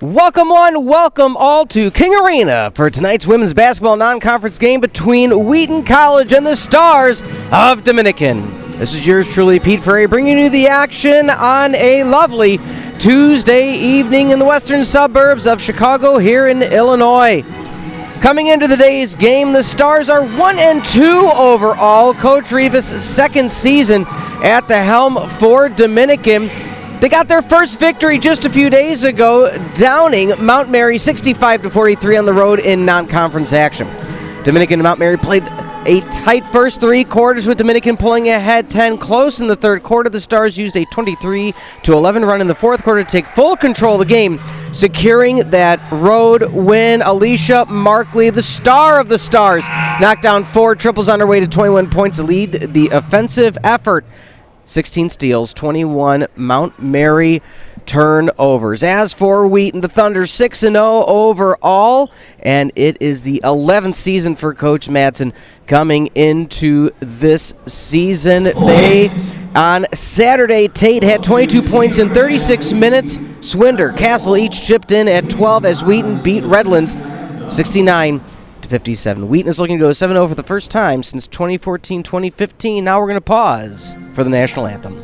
Welcome all to King Arena for tonight's women's basketball non-conference game between Wheaton College and the Stars of Dominican. This is yours truly, Pete Ferry, bringing you the action on a lovely Tuesday evening in the western suburbs of Chicago here in Illinois. Coming into the day's game, the Stars are 1-2 overall. Coach Rivas' second season at the helm for Dominican. They got their first victory just a few days ago, downing Mount Mary 65-43 on the road in non-conference action. Dominican and Mount Mary played a tight first three quarters, with Dominican pulling ahead 10 close in the third quarter. The Stars used a 23-11 run in the fourth quarter to take full control of the game, securing that road win. Alicia Markley, the star of the Stars, knocked down four triples on her way to 21 points to lead the offensive effort. 16 steals, 21 Mount Mary turnovers. As for Wheaton, the Thunder 6-0 overall, and it is the 11th season for Coach Madsen coming into this season. On Saturday, Tate had 22 points in 36 minutes. Swinder, Castle each chipped in at 12 as Wheaton beat Redlands 69-57. Wheaton is looking to go 7-0 for the first time since 2014-2015. Now we're going to pause for the national anthem.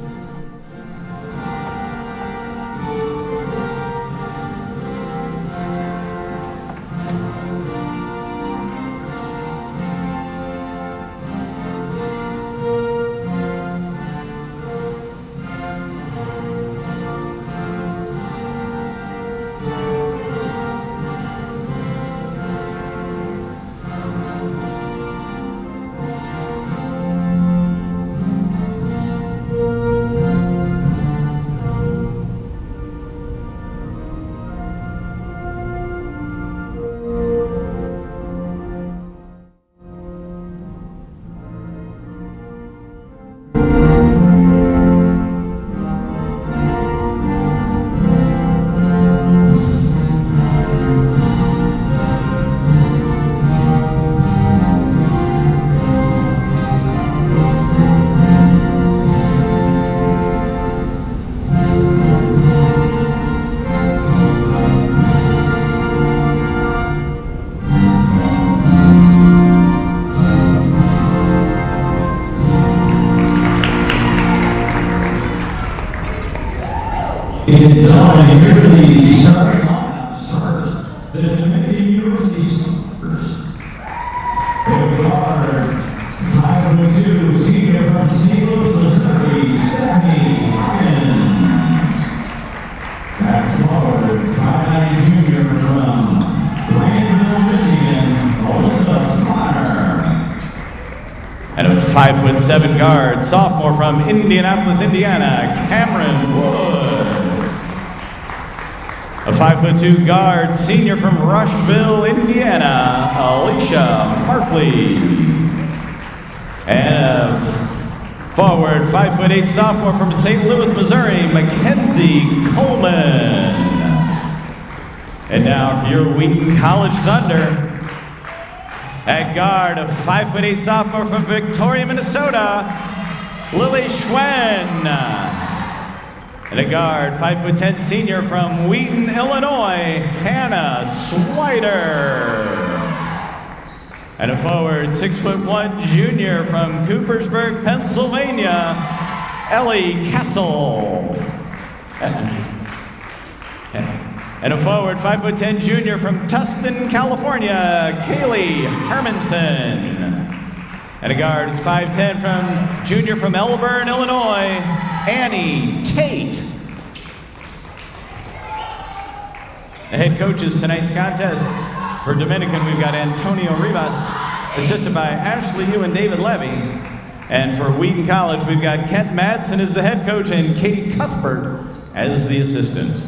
The Dominican University Stars. They are 5'2", senior from St. Louis, Missouri, Stephanie Hawkins. At forward, 5'9" junior from Grandville, Michigan, Alyssa Fire. And a 5'7" guard, sophomore from Indianapolis, Indiana, Cameron Woods. A 5'2" guard, senior from Rushville, Indiana, Alicia Markley. And a forward, 5'8" sophomore from St. Louis, Missouri, Mackenzie Coleman. And now for your Wheaton College Thunder. At guard, a 5'8" sophomore from Victoria, Minnesota, Lily Schwen. And a guard, 5'10" senior from Wheaton, Illinois, Hannah Swider. And a forward, 6'1" junior from Coopersburg, Pennsylvania, Ellie Castle. And a forward, 5'10" junior from Tustin, California, Kaylee Hermanson. And a guard, 5'10" from junior from Elburn, Illinois, Annie Tate. The head coaches tonight's contest. For Dominican, we've got Antonio Rivas, assisted by Ashley Yu and David Levy. And for Wheaton College, we've got Kent Madsen as the head coach and Katie Cuthbert as the assistant.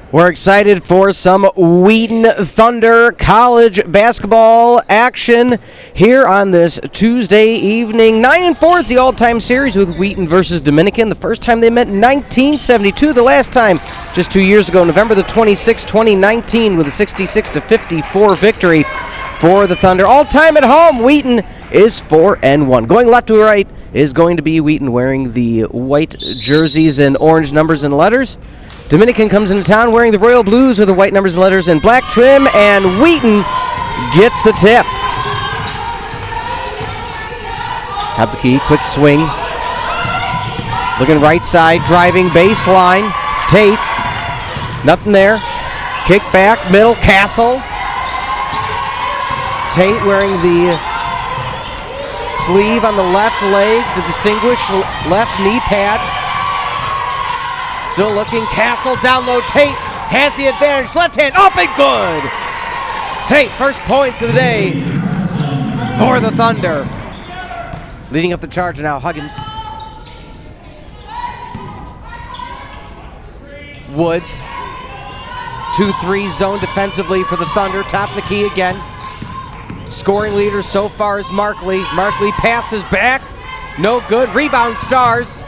We're excited for some Wheaton Thunder college basketball action here on this Tuesday evening. 9-4 is the all-time series with Wheaton versus Dominican. The first time they met in 1972. The last time just 2 years ago, November the 26th, 2019, with a 66-54 victory for the Thunder. All time at home, Wheaton is 4-1. Going left to right, is going to be Wheaton, wearing the white jerseys and orange numbers and letters. Dominican comes into town wearing the royal blues with the white numbers and letters and black trim, and Wheaton gets the tip. Top of the key, quick swing. Looking right side, driving baseline. Tate, nothing there. Kick back, middle, Castle. Tate wearing the sleeve on the left leg to distinguish left knee pad. Still looking, Castle, down low, Tate has the advantage, left hand up and good. Tate, first points of the day for the Thunder. Leading up the charge now, Huggins. Woods, 2-3 zone defensively for the Thunder, top of the key again. Scoring leader so far is Markley. Markley passes back, no good, rebound Stars.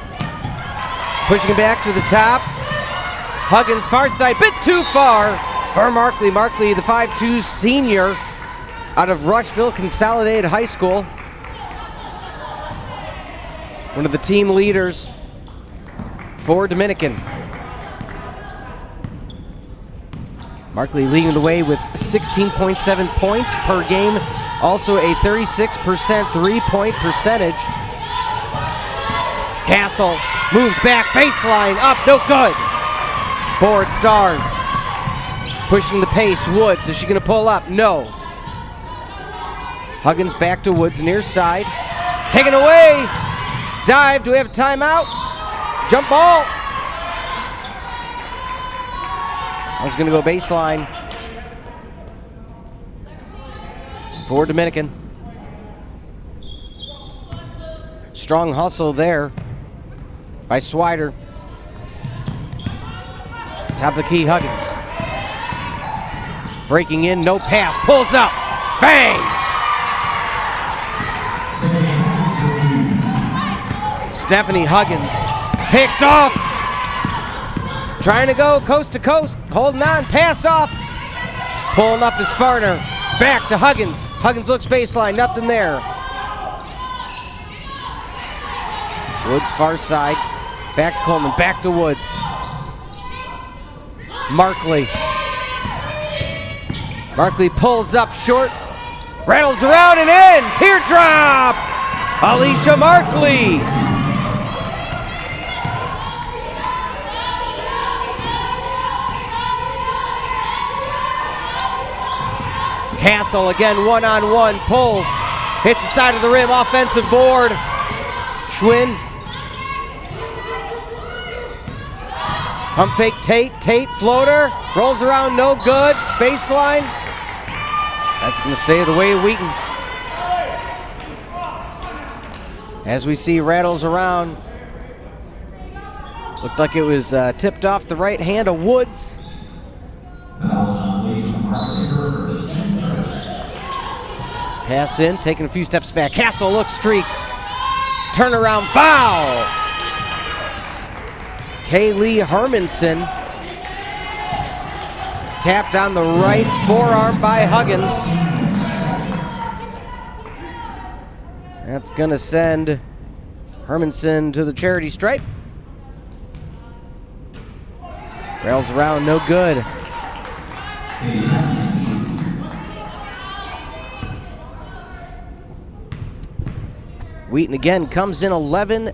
Pushing it back to the top. Huggins, far side, bit too far for Markley. Markley, the 5'2 senior out of Rushville Consolidated High School. One of the team leaders for Dominican. Markley leading the way with 16.7 points per game. Also a 36% three-point percentage. Castle moves back, baseline, up, no good. Board Stars. Pushing the pace, Woods, is she gonna pull up? No. Huggins back to Woods, near side. Taken away, dive, do we have a timeout? Jump ball. One's gonna go baseline for Dominican. Strong hustle there by Swider. Top of the key, Huggins. Breaking in, no pass, pulls up, bang! Stephanie Huggins picked off. Trying to go coast to coast, holding on, pass off. Pulling up is Farner, back to Huggins. Huggins looks baseline, nothing there. Woods far side, back to Coleman, back to Woods. Markley. Markley pulls up short, rattles around and in, teardrop! Alicia Markley. Castle again, one-on-one, pulls, hits the side of the rim, offensive board. Schwinn. Pump fake, Tate, floater, rolls around, no good, baseline. That's gonna stay the way of Wheaton. As we see rattles around. Looked like it was tipped off the right hand of Woods. Pass in, taking a few steps back. Castle looks, streak. Turnaround, foul! Kaylee Hermanson. Tapped on the right forearm by Huggins. That's gonna send Hermanson to the charity stripe. Rails around, no good. Wheaton again comes in 11-1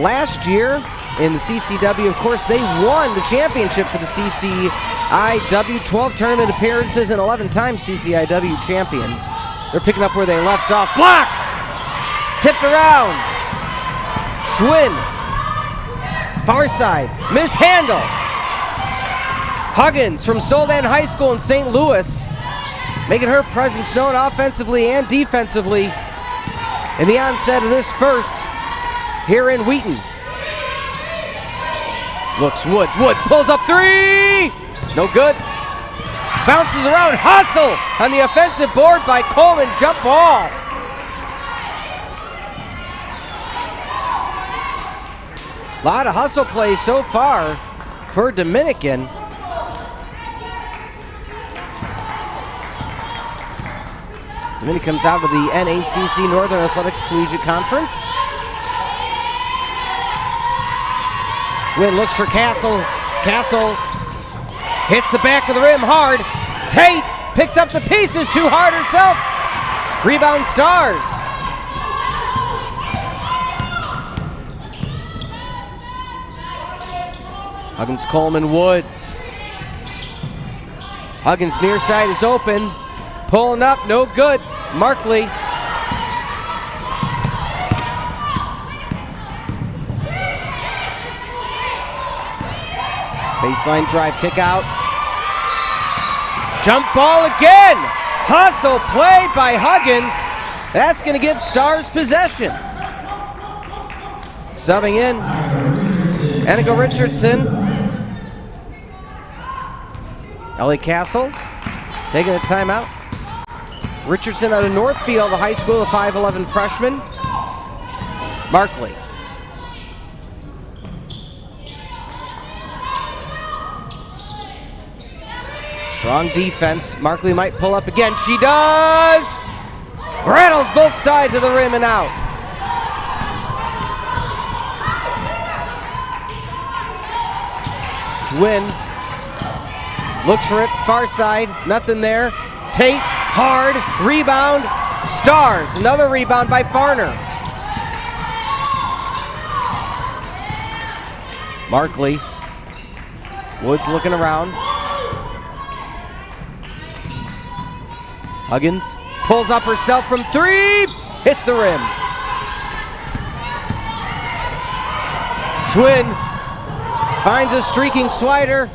last year in the CCW. Of course, they won the championship for the CCIW. 12 tournament appearances and 11 times CCIW champions. They're picking up where they left off. Block! Tipped around. Schwinn. Far side. Mishandle. Huggins from Soldan High School in St. Louis, making her presence known offensively and defensively in the onset of this first here in Wheaton. Looks Woods, pulls up three! No good. Bounces around, hustle on the offensive board by Coleman, jump ball. A lot of hustle plays so far for Dominican. Dominican comes out of the NACC Northern Athletics Collegiate Conference. Schwinn looks for Castle. Castle hits the back of the rim hard. Tate picks up the pieces, too hard herself. Rebound Stars. Huggins, Coleman, Woods. Huggins near side is open. Pulling up, no good. Markley. Baseline drive, kick out. Jump ball again. Hustle play by Huggins. That's going to give Stars possession. Subbing in, Enigo Richardson. Ellie Castle taking a timeout. Richardson out of Northfield, the high school, the 5'11 freshman. Markley. Strong defense. Markley might pull up again. She does! Rattles both sides of the rim and out. Schwinn looks for it, far side, nothing there. Tate, hard, rebound, Stars. Another rebound by Farner. Markley. Woods looking around. Huggins pulls up herself from three, hits the rim. Schwinn finds a streaking Swider.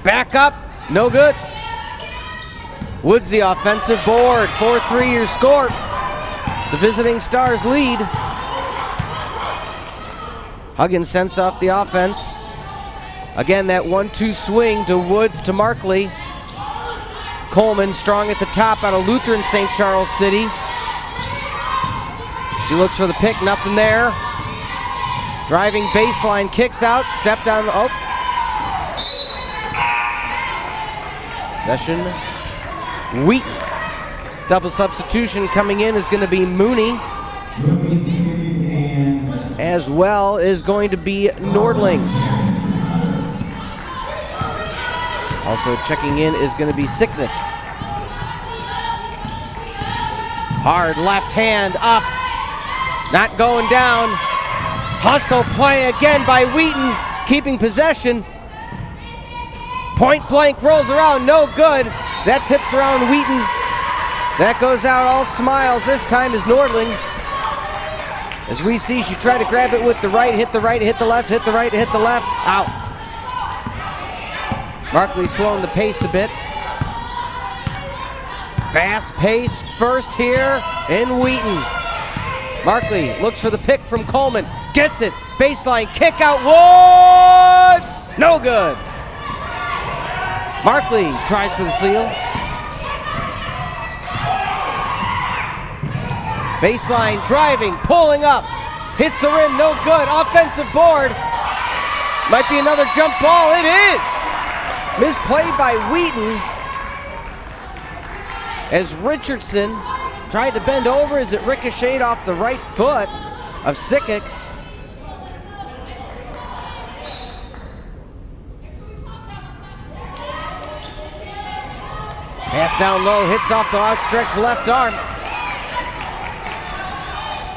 Back up, no good. Woods the offensive board, 4-3 your score. The visiting Stars lead. Huggins sends off the offense. Again, that 1-2 swing to Woods to Markley. Coleman strong at the top out of Lutheran St. Charles City. She looks for the pick, nothing there. Driving baseline, kicks out, step down the, oh. Possession, Wheaton. Double substitution coming in is going to be Mooney. As well is going to be Nordling. Also checking in is going to be Sicknick. Hard left hand up. Not going down. Hustle play again by Wheaton, keeping possession. Point blank rolls around, no good. That tips around Wheaton. That goes out, all smiles. This time is Nordling. As we see, she tried to grab it with the right, hit the left, hit the right, hit the left, out. Markley slowing the pace a bit. Fast pace first here in Wheaton. Markley looks for the pick from Coleman, gets it, baseline, kick out, Woods! No good. Markley tries for the seal. Baseline driving, pulling up, hits the rim, no good. Offensive board. Might be another jump ball, it is! Misplayed by Wheaton as Richardson tried to bend over as it ricocheted off the right foot of Sicknick. Pass down low, hits off the outstretched left arm.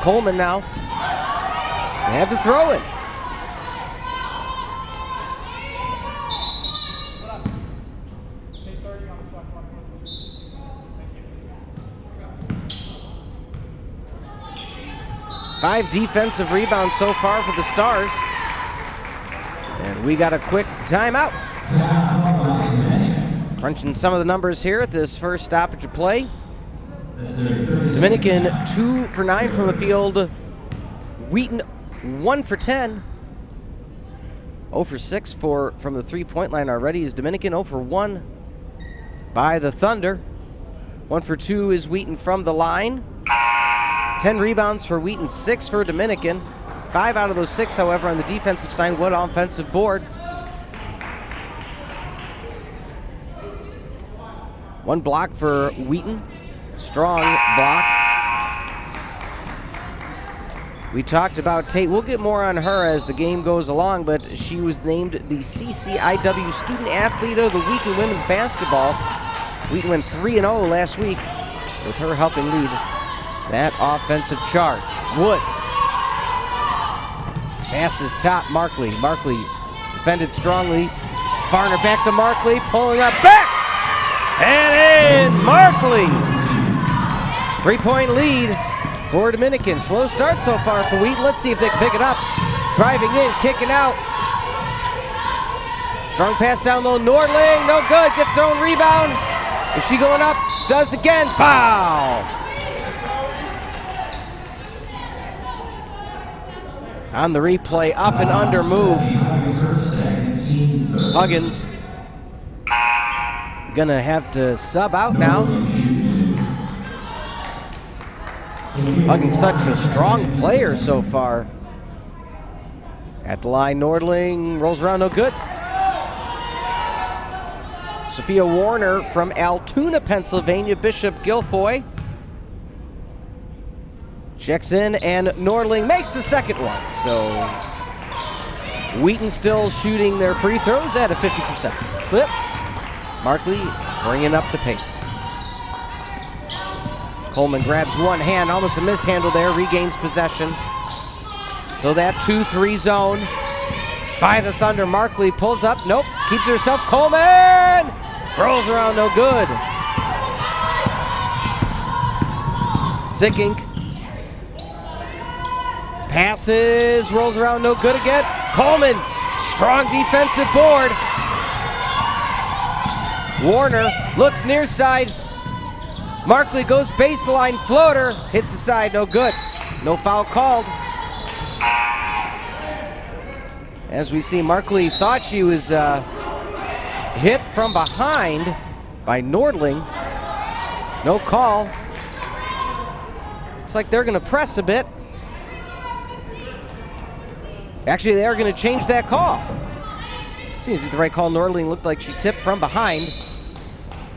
Coleman now to have to throw it. Five defensive rebounds so far for the Stars. And we got a quick timeout. Crunching some of the numbers here at this first stoppage of play. Dominican 2 for 9 from the field. Wheaton 1 for 10. 0 for 6 from the three-point line already is Dominican. 0 for 1 by the Thunder. 1 for 2 is Wheaton from the line. 10 rebounds for Wheaton, 6 for Dominican. 5 out of those 6, however, on the defensive side, one offensive board. One block for Wheaton. Strong block. We talked about Tate. We'll get more on her as the game goes along, but she was named the CCIW Student Athlete of the Week in women's basketball. Wheaton went 3-0 last week with her helping lead that offensive charge. Woods. Passes top, Markley. Markley defended strongly. Varner back to Markley, pulling up back! And in, Markley! 3-point lead for Dominican. Slow start so far for Wheaton. Let's see if they can pick it up. Driving in, kicking out. Strong pass down low, Nordling, no good, gets her own rebound. Is she going up? Does again, foul! On the replay, up and under move. Huggins gonna have to sub out now. Huggins such a strong player so far. At the line, Nordling rolls around, no good. Sophia Warner from Altoona, Pennsylvania, Bishop Guilfoyle checks in, and Nordling makes the second one. So Wheaton still shooting their free throws at a 50% clip. Markley bringing up the pace. Coleman grabs one hand, almost a mishandle there, regains possession. So that 2-3 zone by the Thunder. Markley pulls up, nope, keeps herself. Coleman rolls around, no good. Zickink passes, rolls around, no good again. Coleman, strong defensive board. Warner looks near side. Markley goes baseline floater, hits the side, no good. No foul called. As we see, Markley thought she was hit from behind by Nordling. No call. Looks like they're gonna press a bit. Actually, they are gonna change that call. Seems to be the right call. Nordling looked like she tipped from behind,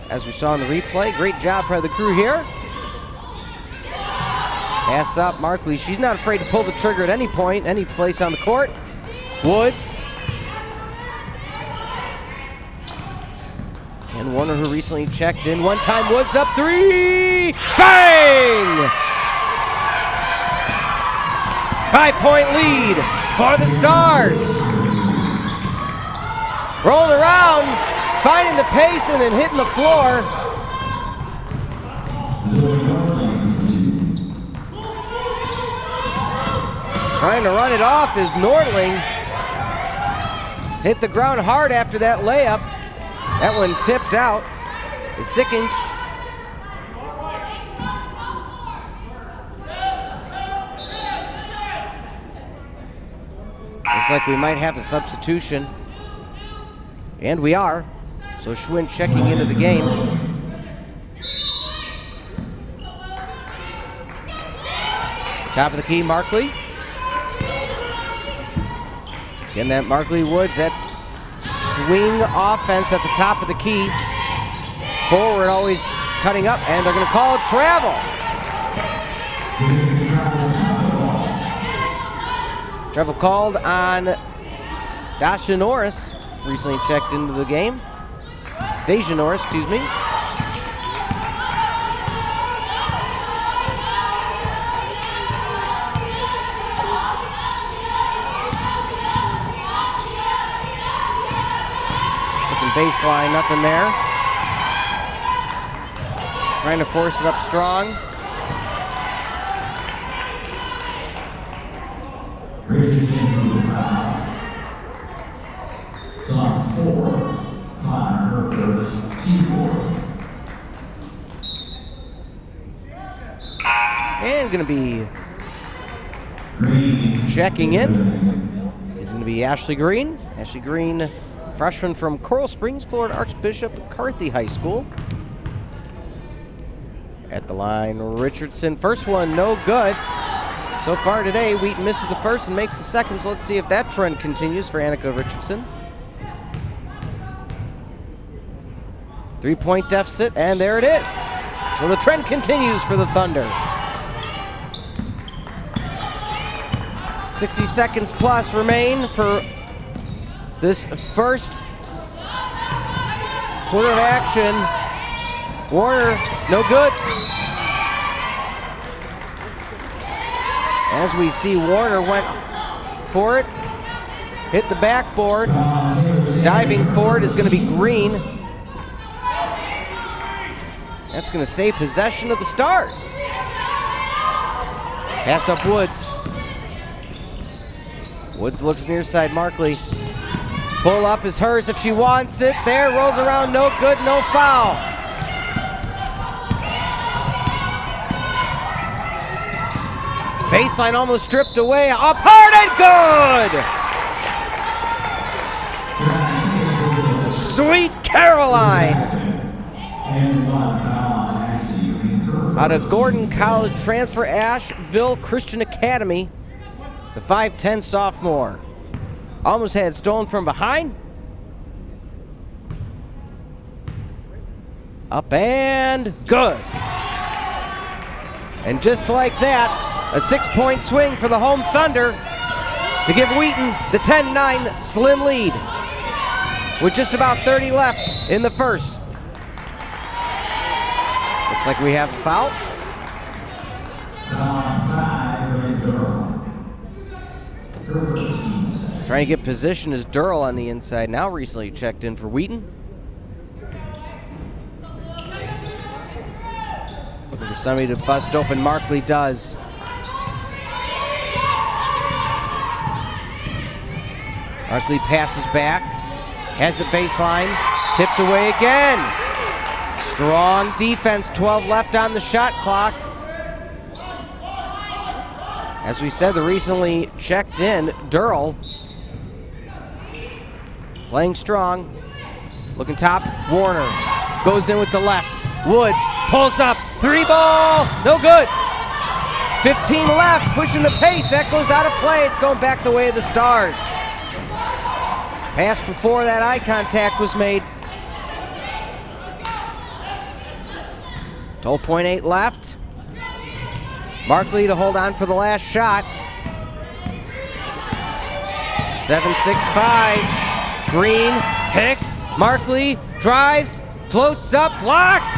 as we saw in the replay. Great job by the crew here. Pass up, Markley. She's not afraid to pull the trigger at any point, any place on the court. Woods. And Warner, who recently checked in one time. Woods up three. Bang! 5-point lead for the Stars. Rolling around, finding the pace, and then hitting the floor. Trying to run it off is Nordling. Hit the ground hard after that layup. That one tipped out. Is Zickink. Looks like we might have a substitution. And we are. So Schwinn checking into the game. Top of the key, Markley. Again, that Markley Woods, that swing offense at the top of the key. Forward always cutting up, and they're going to call travel. Travel called on Dasha Norris, recently checked into the game. Deja Norris, excuse me. Baseline, nothing there. Trying to force it up strong. So on 4, Connor, her first T4. And going to be checking in is going to be Ashley Green. Ashley Green, freshman from Coral Springs, Florida Archbishop McCarthy High School. At the line, Richardson. First one, no good. So far today, Wheaton misses the first and makes the second, so let's see if that trend continues for Annika Richardson. 3-point deficit, and there it is. So the trend continues for the Thunder. 60 seconds plus remain for this first quarter of action. Warner, no good. As we see, Warner went for it, hit the backboard. Diving forward is going to be Green. That's going to stay possession of the Stars. Pass up Woods. Woods looks near side, Markley. Pull up is hers if she wants it. There, rolls around, no good, no foul. Baseline almost stripped away, up hard and good! Sweet Caroline! Out of Gordon College transfer, Asheville Christian Academy, the 5'10 sophomore. Almost had stolen from behind. Up and good. And just like that, a 6-point swing for the home Thunder to give Wheaton the 10-9 slim lead with just about 30 left in the first. Looks like we have a foul. Trying to get position is Durrell on the inside now, recently checked in for Wheaton. Looking for somebody to bust open, Markley does. Markley passes back, has a baseline, tipped away again. Strong defense, 12 left on the shot clock. As we said, the recently checked in Durrell. Playing strong, looking top, Warner goes in with the left. Woods pulls up, 3 ball, no good. 15 left, pushing the pace, that goes out of play. It's going back the way of the Stars. Pass before that eye contact was made. 12.8 left. Markley to hold on for the last shot. 7-6-5. Green, pick, Markley, drives, floats up, blocked!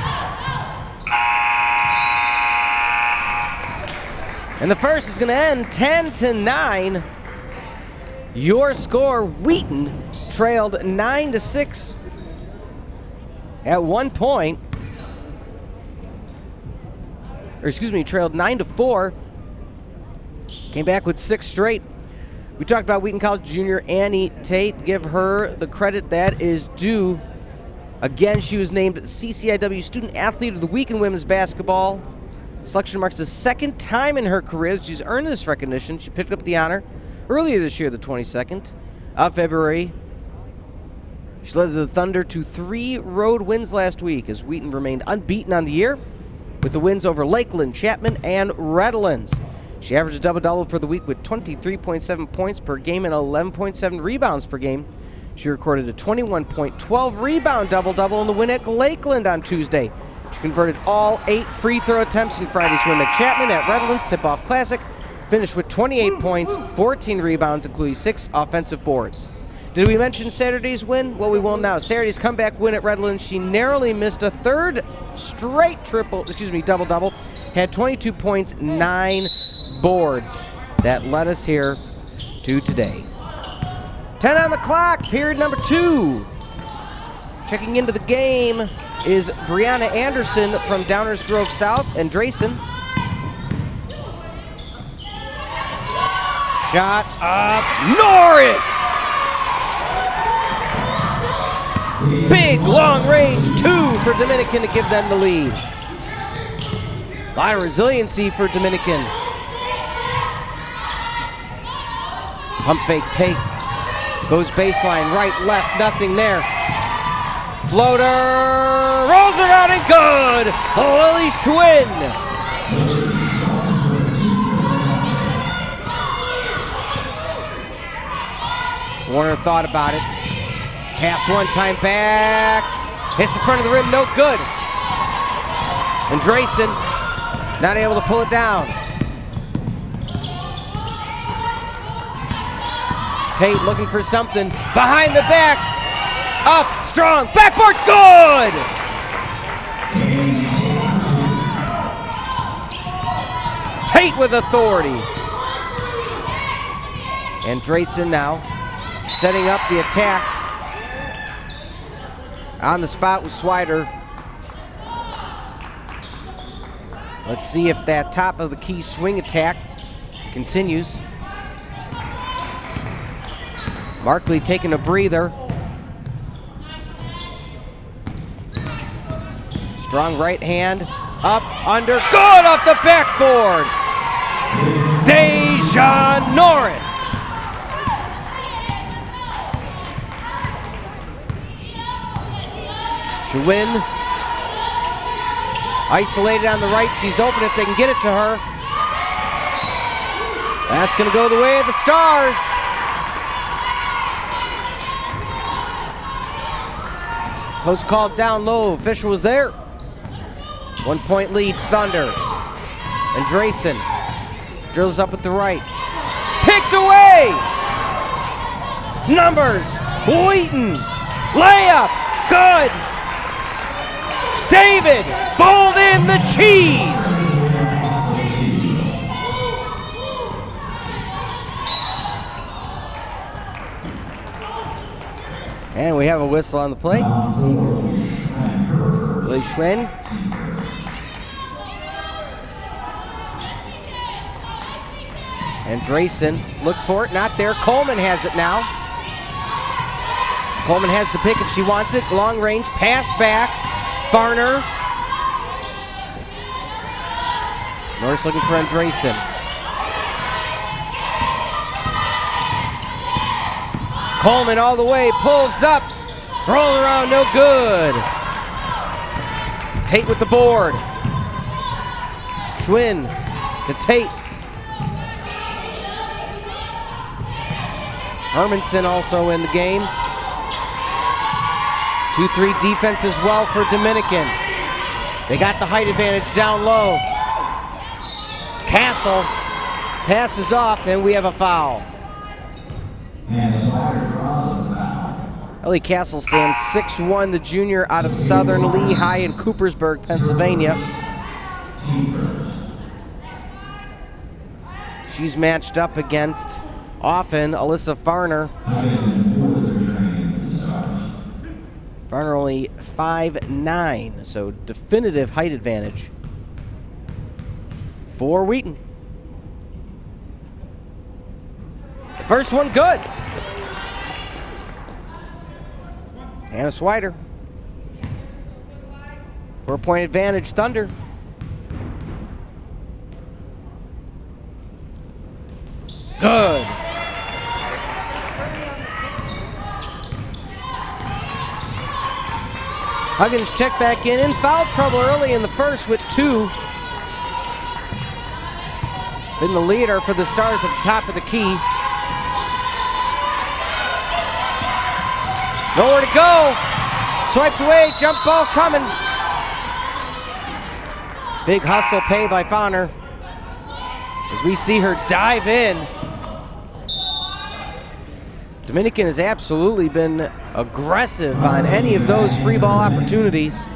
And the first is gonna end 10-9. Your score, Wheaton trailed 9-6 at one point. Or excuse me, trailed 9-4. Came back with 6 straight. We talked about Wheaton College junior Annie Tate. Give her the credit that is due. Again, she was named CCIW Student Athlete of the Week in women's basketball. Selection marks the second time in her career that she's earned this recognition. She picked up the honor earlier this year, the 22nd of February. She led the Thunder to 3 road wins last week as Wheaton remained unbeaten on the year with the wins over Lakeland, Chapman, and Redlands. She averaged a double-double for the week with 23.7 points per game and 11.7 rebounds per game. She recorded a 21.12 rebound double-double in the win at Lakeland on Tuesday. She converted all 8 free throw attempts in Friday's win at Chapman at Redlands Tip-Off Classic. Finished with 28 points, 14 rebounds, including 6 offensive boards. Did we mention Saturday's win? Well, we will now. Saturday's comeback win at Redlands. She narrowly missed a third straight double-double. Had 22 points, 9 boards. That led us here to today. 10 on the clock, period number 2. Checking into the game is Brianna Anderson from Downers Grove South and Drayson. Shot up, Norris! Big long range 2 for Dominican to give them the lead. A lot of resiliency for Dominican. Pump fake Tate. Goes baseline, right, left, nothing there. Floater, rolls around and good! Lily Schwinn. Warner thought about it. Passed one time back. Hits the front of the rim, no good. And Drayson not able to pull it down. Tate looking for something. Behind the back. Up, strong, backboard, good! Tate with authority. And Drayson now setting up the attack. On the spot with Swider. Let's see if that top of the key swing attack continues. Markley taking a breather. Strong right hand, up, under, good off the backboard. Deja Norris. Schwinn isolated on the right. She's open if they can get it to her. That's going to go the way of the Stars. Close call down low. Official was there. 1 point lead, Thunder. And Drayson drills up at the right. Picked away! Numbers, Wheaton, layup, good! David, fold in the cheese! And we have a whistle on the play. Lily Schwinn. And Drayson looked for it, not there. Coleman has it now. Coleman has the pick if she wants it. Long range, pass back. Farner. Norris looking for Drayson. Coleman all the way, pulls up. Roll around, no good. Tate with the board. Schwinn to Tate. Hermanson also in the game. 2-3 defense as well for Dominican. They got the height advantage down low. Castle passes off, and we have a foul. Ellie Castle stands 6'1", the junior out of Southern Lehigh in Coopersburg, Pennsylvania. She's matched up against often Alyssa Farner. Farner only 5'9", so definitive height advantage for Wheaton. The first one good. Hannah Swider. 4-point advantage, Thunder. Good. Huggins checked back in foul trouble early in the first with 2. Been the leader for the Stars at the top of the key. Nowhere to go. Swiped away, jump ball coming. Big hustle pay by Farner as we see her dive in. Dominican has absolutely been aggressive on any of those free ball opportunities.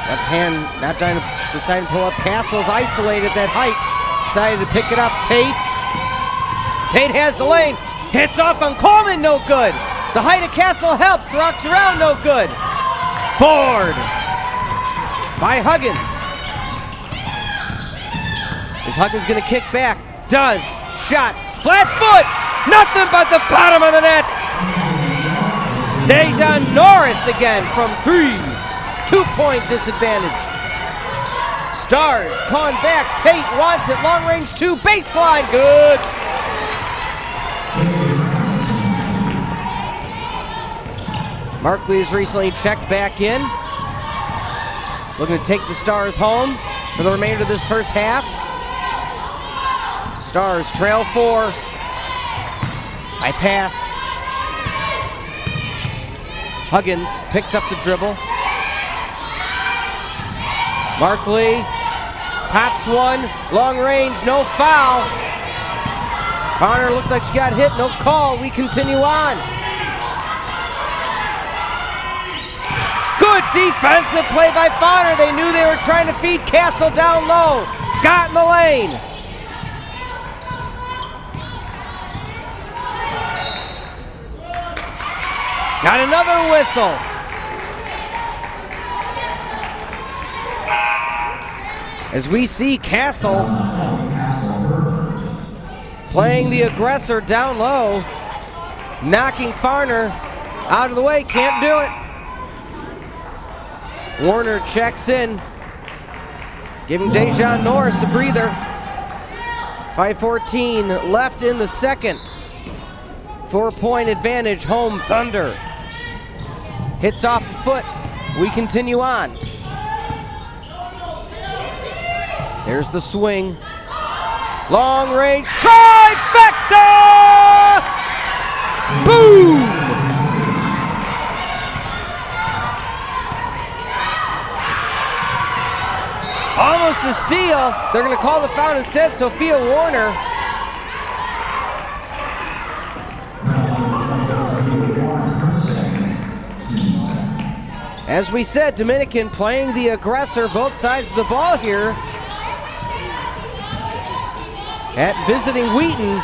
Left hand, not trying to decide to pull up. Castle's isolated that height. Decided to pick it up. Tate has the lane. Hits off on Coleman, no good. The height of Castle helps. Rocks around, no good. Board by Huggins. Is Huggins going to kick back? Does. Shot. Flat foot. Nothing but the bottom of the net. Deja Norris again from 3. 2-point disadvantage. Stars calling back. Tate wants it. Long range 2. Baseline. Good. Markley has recently checked back in. Looking to take the Stars home for the remainder of this first half. Stars trail 4. High pass. Huggins picks up the dribble. Markley pops one. Long range, no foul. Connor looked like she got hit, no call. We continue on. Good defensive play by Bonner. They knew they were trying to feed Castle down low. Got in the lane. Got another whistle. As we see Castle playing the aggressor down low, knocking Farner out of the way, can't do it. Warner checks in, giving Dejan Norris a breather. 5:14 left in the second. 4-point advantage, home Thunder. Hits off a foot. We continue on. There's the swing. Long range trifecta! Boom! Almost a steal. They're going to call the foul instead. Sophia Warner. As we said, Dominican playing the aggressor, both sides of the ball here at visiting Wheaton.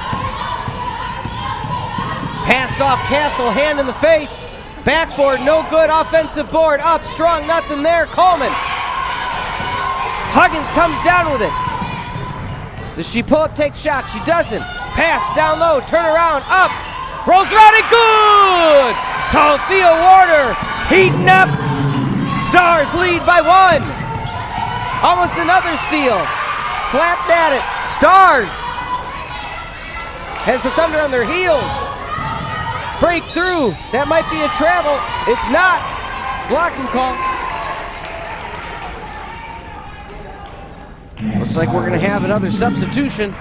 Pass off Castle, hand in the face. Backboard, no good. Offensive board, up, strong, nothing there. Coleman. Huggins comes down with it. Does she pull up, take shot? She doesn't. Pass, down low, turn around, up. Rolls around and good! Sophia Warner heating up. Stars lead by 1. Almost another steal. Slapped at it. Stars has the Thunder on their heels. Break through. That might be a travel. It's not. Blocking call. Looks like we're going to have another substitution.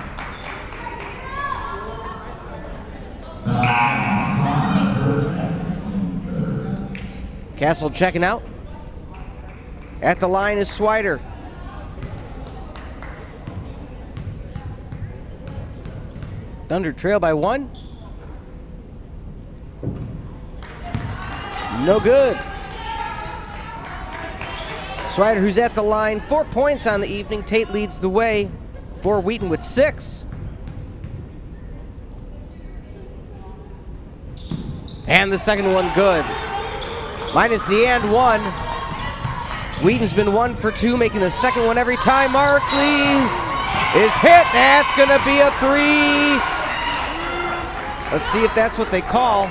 Castle checking out. At the line is Swider. Thunder trail by 1. No good. Swider, who's at the line, 4 points on the evening. Tate leads the way for Wheaton with 6. And the second one good. Minus the and 1. Wheaton's been 1 for 2, making the second one every time. Markley is hit. That's going to be a 3. Let's see if that's what they call.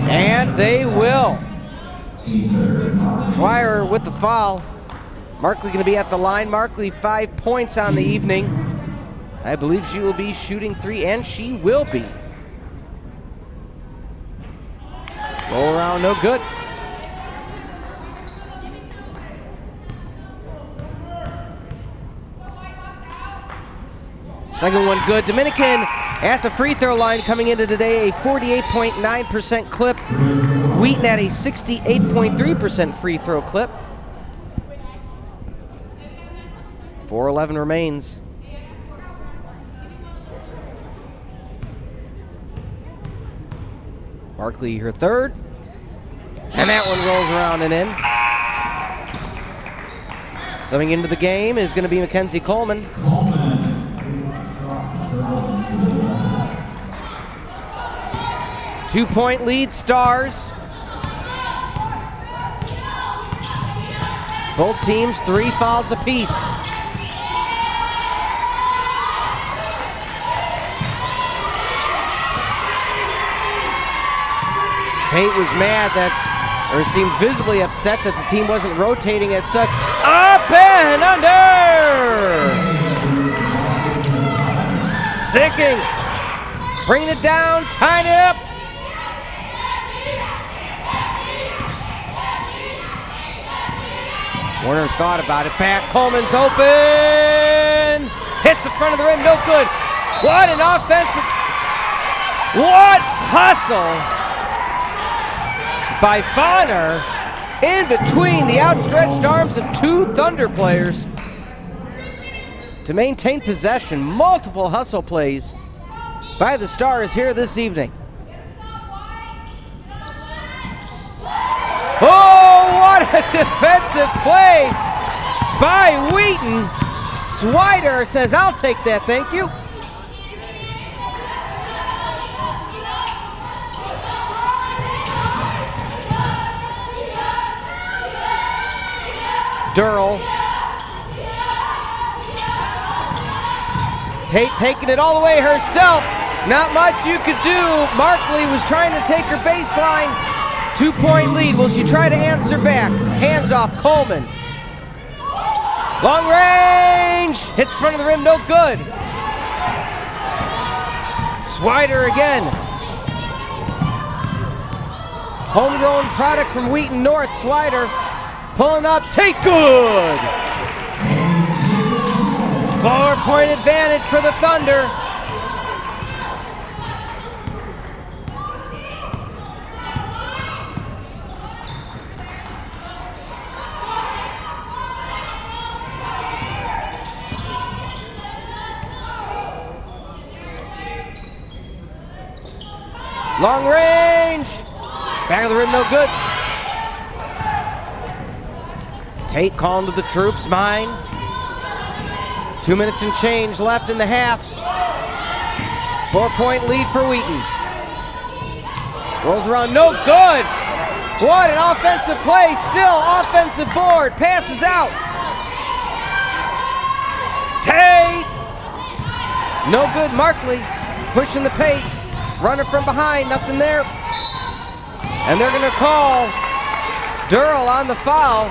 And they will. Schreier with the foul. Markley going to be at the line. Markley 5 points on the evening. I believe she will be shooting 3, and she will be. Roll around, no good. Second one good. Dominican at the free throw line coming into today, a 48.9% clip. Wheaton at a 68.3% free throw clip. 4:11 remains. Markley, her third. And that one rolls around and in. Subbing into the game is going to be Mackenzie Coleman. 2-point lead, Stars. Both teams 3 fouls apiece. Tate was mad that, or seemed visibly upset that the team wasn't rotating as such. Up and under! Sicking. Bringing it down, tying it up. Warner thought about it. Back, Coleman's open. Coleman hits the front of the rim, no good. What an offensive, what hustle by Fauner in between the outstretched arms of two Thunder players to maintain possession. Multiple hustle plays by the Stars here this evening. Oh, what a defensive play by Wheaton. Swider says, I'll take that, thank you. Durrell. Tate taking it all the way herself. Not much you could do. Markley was trying to take her baseline. 2-point lead. Will she try to answer back? Hands off Coleman. Long range. Hits front of the rim, no good. Swider again. Homegrown product from Wheaton North. Swider pulling up. Tate good. 4-point advantage for the Thunder. Long range. Back of the rim, no good. Tate calling to the troops, mine. 2 minutes and change left in the half. 4-point lead for Wheaton. Rolls around, no good. What an offensive play, still offensive board, passes out. Tate. No good, Markley pushing the pace. Runner from behind, nothing there. And they're gonna call Durrell on the foul.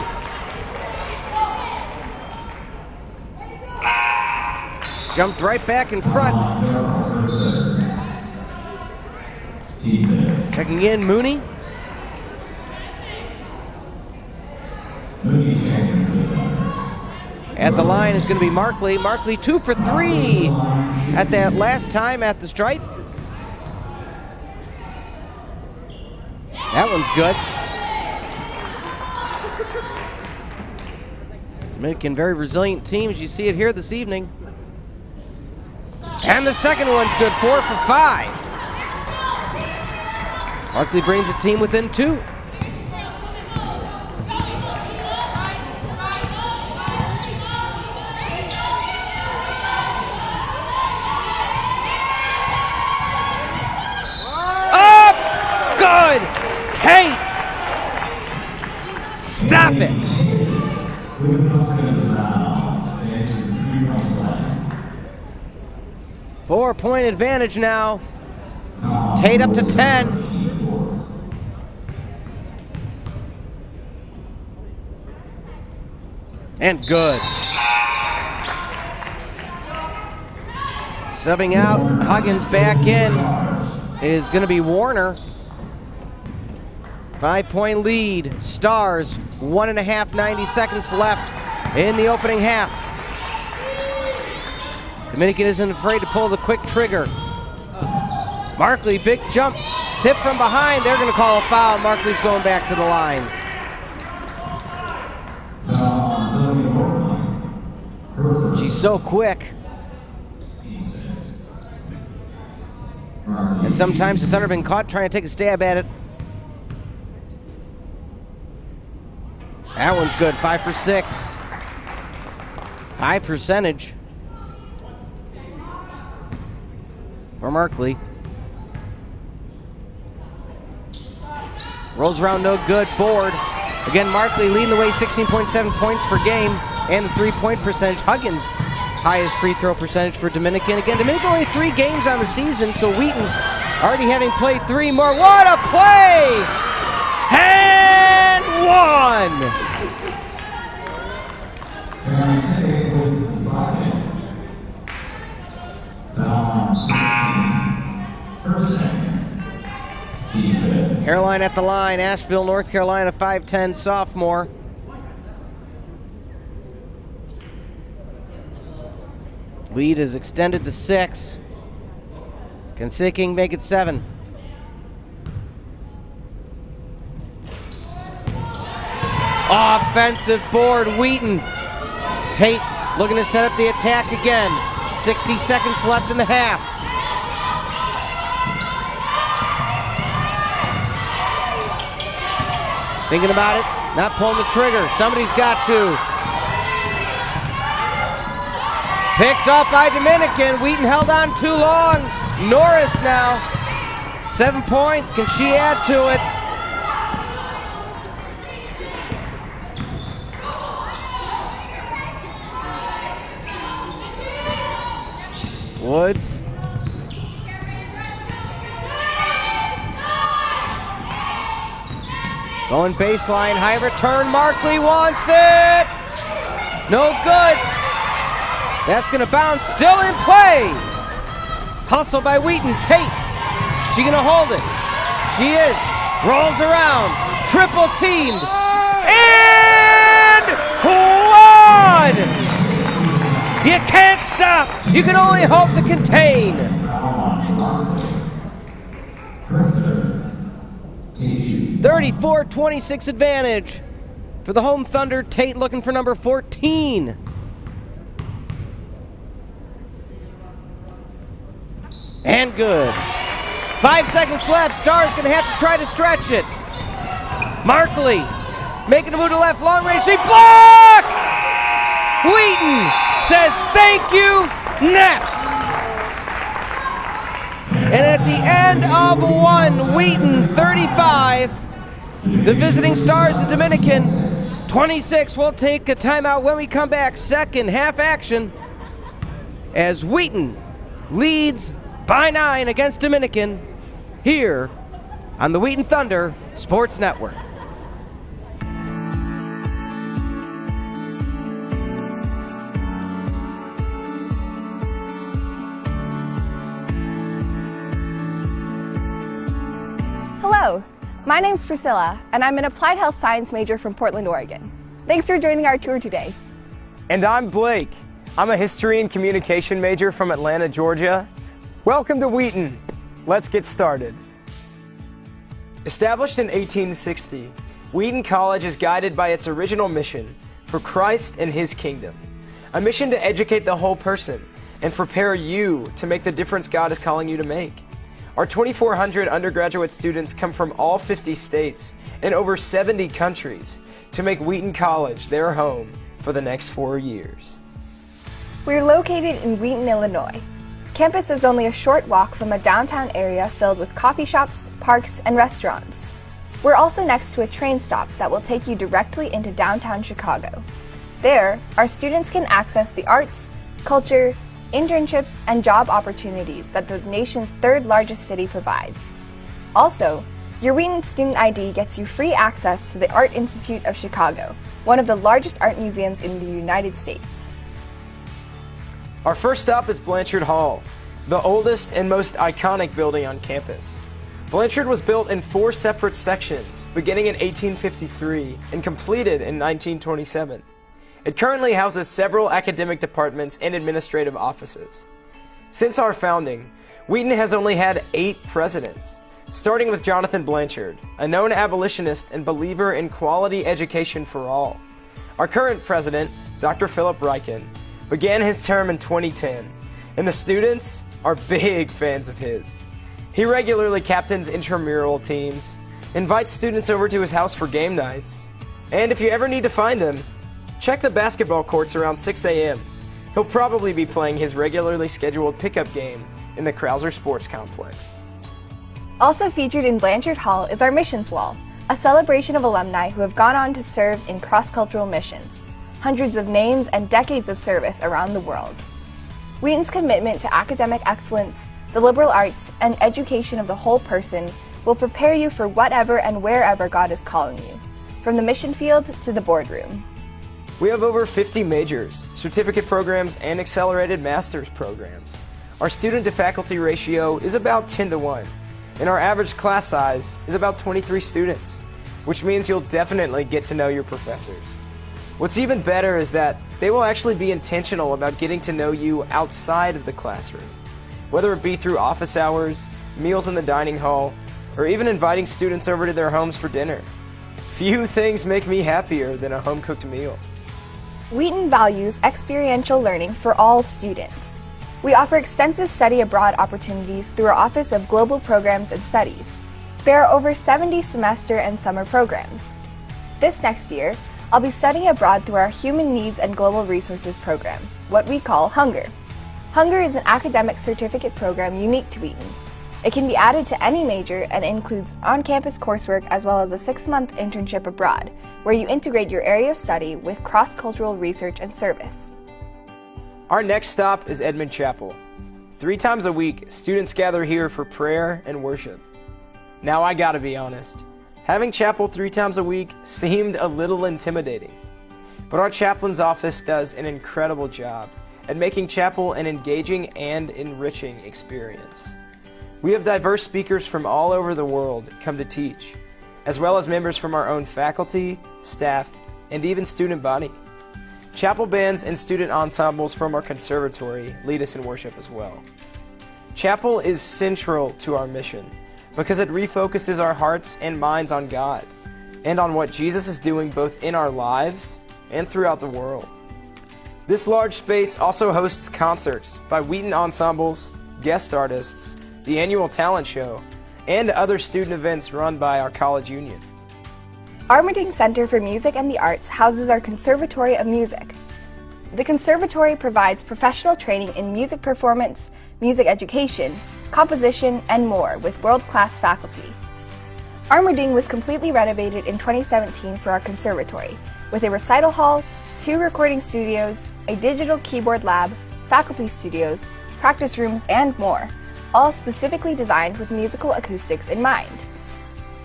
Jumped right back in front. Checking in, Mooney. At the line is going to be Markley. Markley 2 for 3 at that last time at the stripe. That one's good. Dominican, very resilient team, as you see it here this evening. And the second one's good, 4 for 5. Markley brings the team within 2. Up! Good! Tate! Stop it! 4-point advantage now. Tate up to 10. And good. Subbing out, Huggins back in is going to be Warner. 5-point lead. Stars, 1.5, 90 seconds left in the opening half. Dominican isn't afraid to pull the quick trigger. Markley, big jump, tip from behind. They're going to call a foul. Markley's going back to the line. She's so quick. And sometimes the Thunder have been caught trying to take a stab at it. That one's good, 5 for 6. High percentage for Markley. Rolls around, no good, board. Again, Markley leading the way, 16.7 points per game, and the 3-point percentage. Huggins, highest free throw percentage for Dominican. Again, Dominican only 3 games on the season, so Wheaton already having played 3 more. What a play! And one! Caroline at the line, Asheville, North Carolina, 5'10", sophomore. Lead is extended to 6. Can City King make it 7? Offensive board, Wheaton. Tate looking to set up the attack again. 60 seconds left in the half. Thinking about it, not pulling the trigger. Somebody's got to. Picked up by Dominican. Wheaton held on too long. Norris now. 7 points. Can she add to it? Woods. Going baseline, high return. Markley wants it. No good. That's going to bounce. Still in play. Hustle by Wheaton. Tate. She going to hold it. She is. Rolls around. Triple teamed. And one. You can't stop. You can only hope to contain. 34-26 advantage for the home Thunder. Tate looking for number 14. And good. 5 seconds left. Stars going to have to try to stretch it. Markley making a move to left. Long range. She blocked! Wheaton says thank you, next. And at the end of one, Wheaton 35, the visiting Stars of Dominican 26. We'll take a timeout when we come back. Second half action as Wheaton leads by 9 against Dominican here on the Wheaton Thunder Sports Network. Hello, my name's Priscilla, and I'm an Applied Health Science major from Portland, Oregon. Thanks for joining our tour today. And I'm Blake. I'm a History and Communication major from Atlanta, Georgia. Welcome to Wheaton. Let's get started. Established in 1860, Wheaton College is guided by its original mission for Christ and His kingdom, a mission to educate the whole person and prepare you to make the difference God is calling you to make. Our 2,400 undergraduate students come from all 50 states and over 70 countries to make Wheaton College their home for the next 4 years. We're located in Wheaton, Illinois. Campus is only a short walk from a downtown area filled with coffee shops, parks, and restaurants. We're also next to a train stop that will take you directly into downtown Chicago. There, our students can access the arts, culture, internships, and job opportunities that the nation's third largest city provides. Also, your Wheaton student ID gets you free access to the Art Institute of Chicago, one of the largest art museums in the United States. Our first stop is Blanchard Hall, the oldest and most iconic building on campus. Blanchard was built in 4 separate sections, beginning in 1853 and completed in 1927. It currently houses several academic departments and administrative offices. Since our founding, Wheaton has only had 8 presidents, starting with Jonathan Blanchard, a known abolitionist and believer in quality education for all. Our current president, Dr. Philip Wheaton, began his term in 2010, and the students are big fans of his. He regularly captains intramural teams, invites students over to his house for game nights, and if you ever need to find him, check the basketball courts around 6 a.m. He'll probably be playing his regularly scheduled pickup game in the Krauser Sports Complex. Also featured in Blanchard Hall is our Missions Wall, a celebration of alumni who have gone on to serve in cross-cultural missions. Hundreds of names and decades of service around the world. Wheaton's commitment to academic excellence, the liberal arts, and education of the whole person will prepare you for whatever and wherever God is calling you, from the mission field to the boardroom. We have over 50 majors, certificate programs, and accelerated master's programs. Our student-to-faculty ratio is about 10-to-1, and our average class size is about 23 students, which means you'll definitely get to know your professors. What's even better is that they will actually be intentional about getting to know you outside of the classroom, whether it be through office hours, meals in the dining hall, or even inviting students over to their homes for dinner. Few things make me happier than a home-cooked meal. Wheaton values experiential learning for all students. We offer extensive study abroad opportunities through our Office of Global Programs and Studies. There are over 70 semester and summer programs. This next year, I'll be studying abroad through our Human Needs and Global Resources program, what we call Hunger. Hunger is an academic certificate program unique to Wheaton. It can be added to any major and includes on-campus coursework as well as a 6-month internship abroad, where you integrate your area of study with cross-cultural research and service. Our next stop is Edmond Chapel. 3 times a week, students gather here for prayer and worship. Now I gotta be honest, having chapel 3 times a week seemed a little intimidating. But our chaplain's office does an incredible job at making chapel an engaging and enriching experience. We have diverse speakers from all over the world come to teach, as well as members from our own faculty, staff, and even student body. Chapel bands and student ensembles from our conservatory lead us in worship as well. Chapel is central to our mission because it refocuses our hearts and minds on God and on what Jesus is doing both in our lives and throughout the world. This large space also hosts concerts by Wheaton ensembles, guest artists, the annual talent show, and other student events run by our college union. Armitage Center for Music and the Arts houses our Conservatory of Music. The conservatory provides professional training in music performance, music education, composition, and more with world-class faculty. Armitage was completely renovated in 2017 for our conservatory, with a recital hall, 2 recording studios, a digital keyboard lab, faculty studios, practice rooms, and more, all specifically designed with musical acoustics in mind.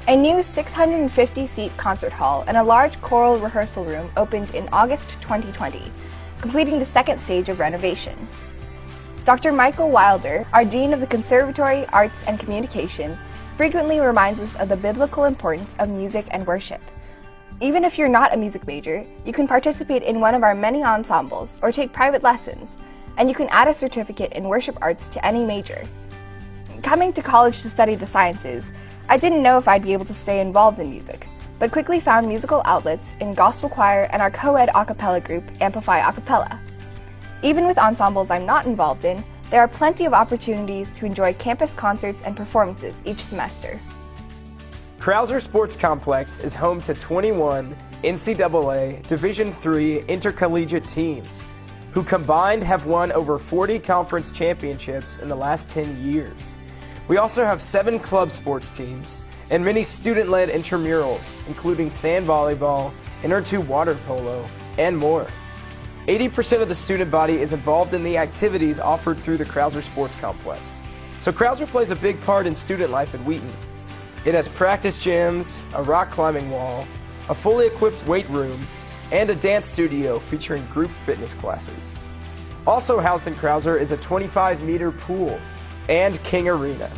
A new 650-seat concert hall and a large choral rehearsal room opened in August 2020, completing the 2nd stage of renovation. Dr. Michael Wilder, our Dean of the Conservatory, Arts, and Communication, frequently reminds us of the biblical importance of music and worship. Even if you're not a music major, you can participate in one of our many ensembles or take private lessons, and you can add a certificate in worship arts to any major. Coming to college to study the sciences, I didn't know if I'd be able to stay involved in music, but quickly found musical outlets in gospel choir and our co-ed a cappella group, Amplify A Cappella. Even with ensembles I'm not involved in, there are plenty of opportunities to enjoy campus concerts and performances each semester. Krauser Sports Complex is home to 21 NCAA Division III intercollegiate teams, who combined have won over 40 conference championships in the last 10 years. We also have 7 club sports teams and many student-led intramurals, including sand volleyball, inner tube water polo, and more. 80% of the student body is involved in the activities offered through the Krauser Sports Complex. So Krauser plays a big part in student life at Wheaton. It has practice gyms, a rock climbing wall, a fully equipped weight room, and a dance studio featuring group fitness classes. Also housed in Krauser is a 25-meter pool and King Arena,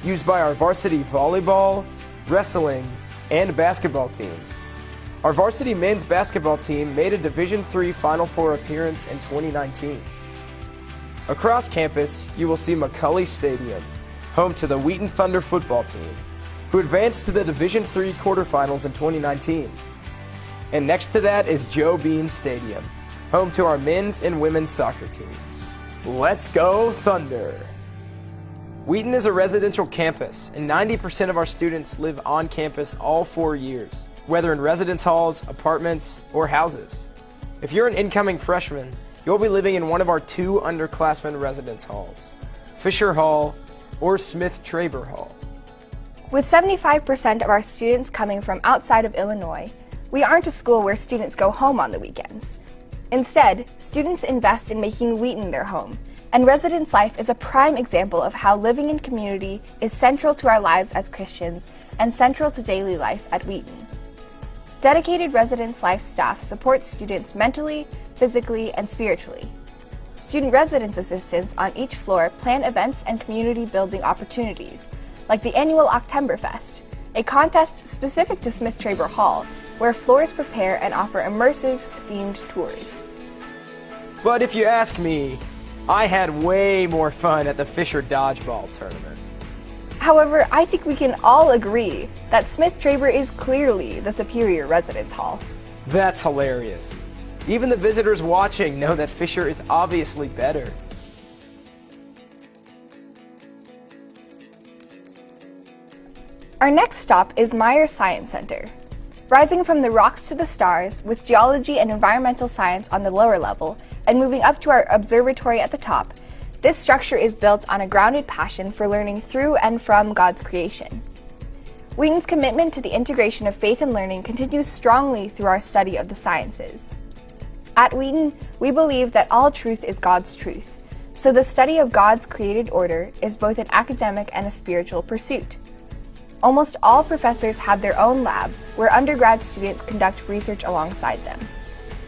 used by our varsity volleyball, wrestling, and basketball teams. Our varsity men's basketball team made a Division III Final Four appearance in 2019. Across campus, you will see McCulley Stadium, home to the Wheaton Thunder football team, who advanced to the Division III quarterfinals in 2019. And next to that is Joe Bean Stadium, home to our men's and women's soccer teams. Let's go Thunder! Wheaton is a residential campus, and 90% of our students live on campus all 4 years, whether in residence halls, apartments, or houses. If you're an incoming freshman, you'll be living in one of our 2 underclassmen residence halls, Fisher Hall or Smith-Traber Hall. With 75% of our students coming from outside of Illinois, we aren't a school where students go home on the weekends. Instead, students invest in making Wheaton their home, and residence life is a prime example of how living in community is central to our lives as Christians and central to daily life at Wheaton. Dedicated residence life staff supports students mentally, physically, and spiritually. Student residence assistants on each floor plan events and community building opportunities, like the annual Oktoberfest, a contest specific to Smith-Traber Hall where floors prepare and offer immersive, themed tours. But if you ask me, I had way more fun at the Fisher Dodgeball Tournament. However, I think we can all agree that Smith-Traber is clearly the superior residence hall. That's hilarious. Even the visitors watching know that Fisher is obviously better. Our next stop is Meyer Science Center. Rising from the rocks to the stars, with geology and environmental science on the lower level, and moving up to our observatory at the top, this structure is built on a grounded passion for learning through and from God's creation. Wheaton's commitment to the integration of faith and learning continues strongly through our study of the sciences. At Wheaton, we believe that all truth is God's truth, so the study of God's created order is both an academic and a spiritual pursuit. Almost all professors have their own labs where undergrad students conduct research alongside them.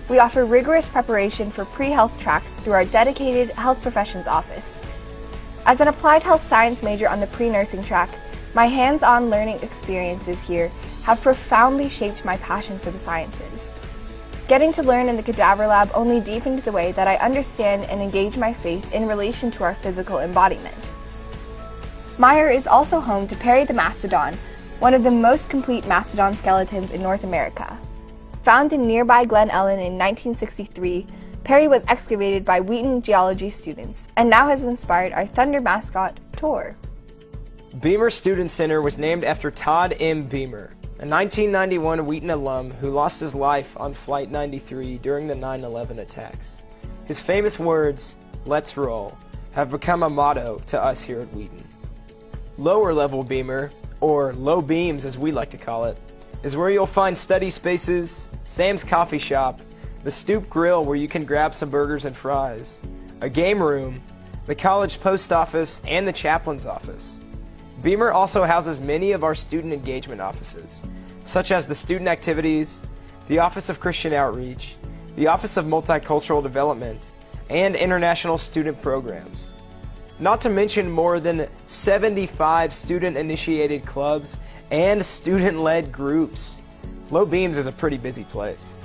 We offer rigorous preparation for pre-health tracks through our dedicated health professions office. As an applied health science major on the pre-nursing track, my hands-on learning experiences here have profoundly shaped my passion for the sciences. Getting to learn in the cadaver lab only deepened the way that I understand and engage my faith in relation to our physical embodiment. Meyer is also home to Perry the Mastodon, one of the most complete mastodon skeletons in North America. Found in nearby Glen Ellen in 1963, Perry was excavated by Wheaton geology students and now has inspired our Thunder mascot, Tor. Beamer Student Center was named after Todd M. Beamer, a 1991 Wheaton alum who lost his life on Flight 93 during the 9/11 attacks. His famous words, "Let's roll," have become a motto to us here at Wheaton. Lower level Beamer, or low beams as we like to call it, is where you'll find study spaces, Sam's Coffee Shop, the Stoop Grill where you can grab some burgers and fries, a game room, the college post office, and the chaplain's office. Beamer also houses many of our student engagement offices, such as the Student Activities, the Office of Christian Outreach, the Office of Multicultural Development, and International Student Programs. Not to mention more than 75 student-initiated clubs and student-led groups. Low Beams is a pretty busy place.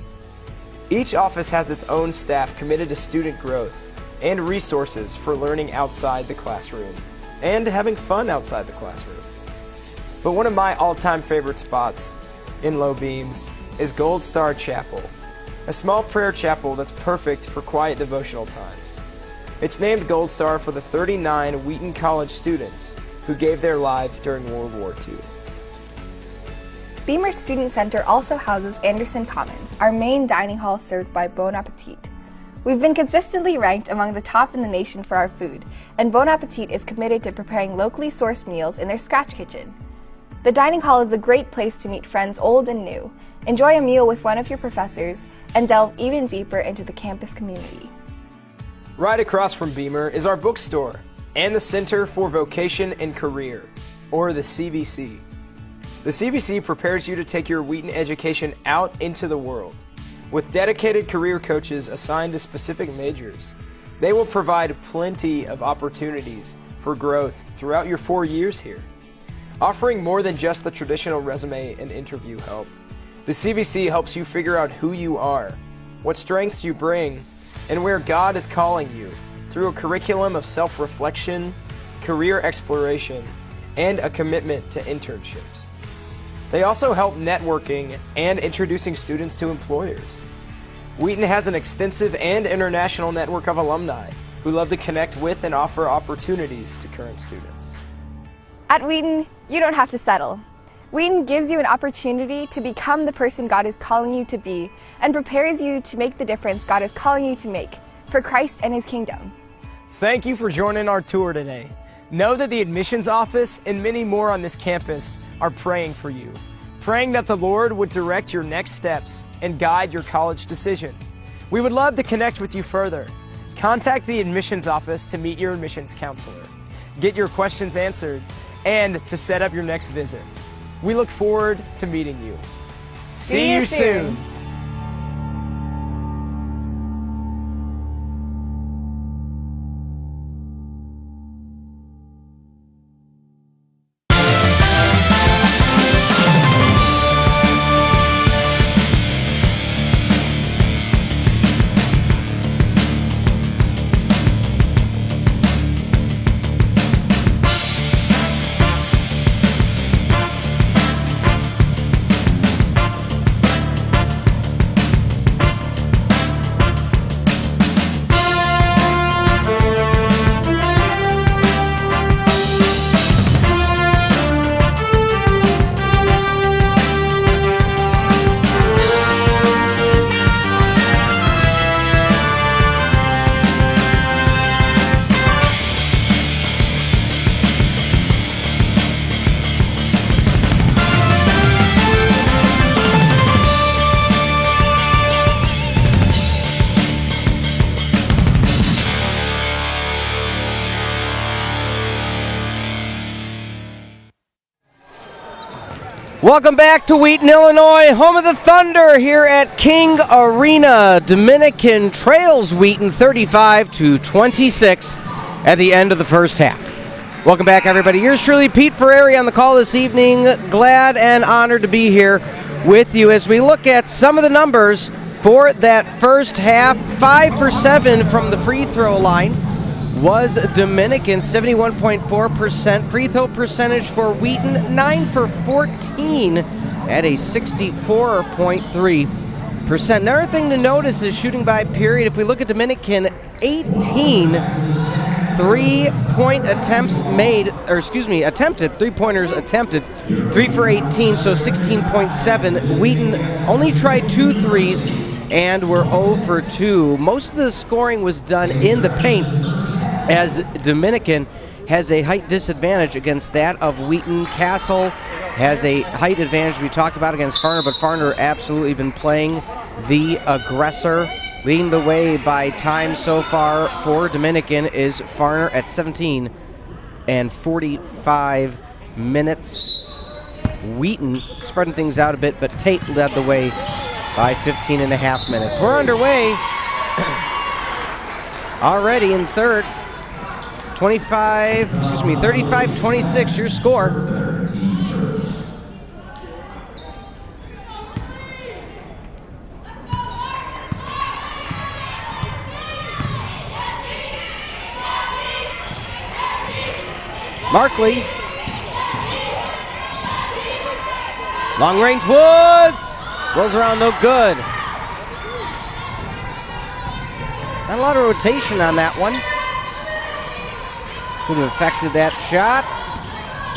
Each office has its own staff committed to student growth and resources for learning outside the classroom and having fun outside the classroom. But one of my all-time favorite spots in Low Beams is Gold Star Chapel, a small prayer chapel that's perfect for quiet devotional times. It's named Gold Star for the 39 Wheaton College students who gave their lives during World War II. Beamer Student Center also houses Anderson Commons, our main dining hall served by Bon Appetit. We've been consistently ranked among the top in the nation for our food, and Bon Appetit is committed to preparing locally sourced meals in their scratch kitchen. The dining hall is a great place to meet friends old and new, enjoy a meal with one of your professors, and delve even deeper into the campus community. Right across from Beamer is our bookstore and the Center for Vocation and Career, or the CVC. The CVC prepares you to take your Wheaton education out into the world. With dedicated career coaches assigned to specific majors, they will provide plenty of opportunities for growth throughout your 4 years here. Offering more than just the traditional resume and interview help, the CVC helps you figure out who you are, what strengths you bring, and where God is calling you through a curriculum of self-reflection, career exploration, and a commitment to internships. They also help networking and introducing students to employers. Wheaton has an extensive and international network of alumni who love to connect with and offer opportunities to current students. At Wheaton, you don't have to settle. Wheaton gives you an opportunity to become the person God is calling you to be and prepares you to make the difference God is calling you to make for Christ and His kingdom. Thank you for joining our tour today. Know that the admissions office and many more on this campus are praying for you, praying that the Lord would direct your next steps and guide your college decision. We would love to connect with you further. Contact the admissions office to meet your admissions counselor, get your questions answered, and to set up your next visit. We look forward to meeting you. See you soon. Welcome back to Wheaton, Illinois, home of the Thunder here at King Arena. Dominican trails Wheaton 35-26 at the end of the first half. Welcome back, everybody. Yours truly, Pete Ferrari, on the call this evening. Glad and honored to be here with you as we look at some of the numbers for that first half. 5 for 7 from the free throw line was Dominican, 71.4%. Free throw percentage for Wheaton, 9 for 14 at a 64.3%. Another thing to notice is shooting by period. If we look at Dominican, 18 attempted three-pointers attempted, 3 for 18, so 16.7. Wheaton only tried 2 threes and were 0 for 2. Most of the scoring was done in the paint, as Dominican has a height disadvantage against that of Wheaton. Castle has a height advantage we talked about against Farner, but Farner absolutely been playing the aggressor. Leading the way by time so far for Dominican is Farner at 17 and 45 minutes. Wheaton spreading things out a bit, but Tate led the way by 15 and a half minutes. We're underway already in third. 35-26 your score. Markley. Long range Woods. Rolls around, no good. Not a lot of rotation on that one. Could have affected that shot.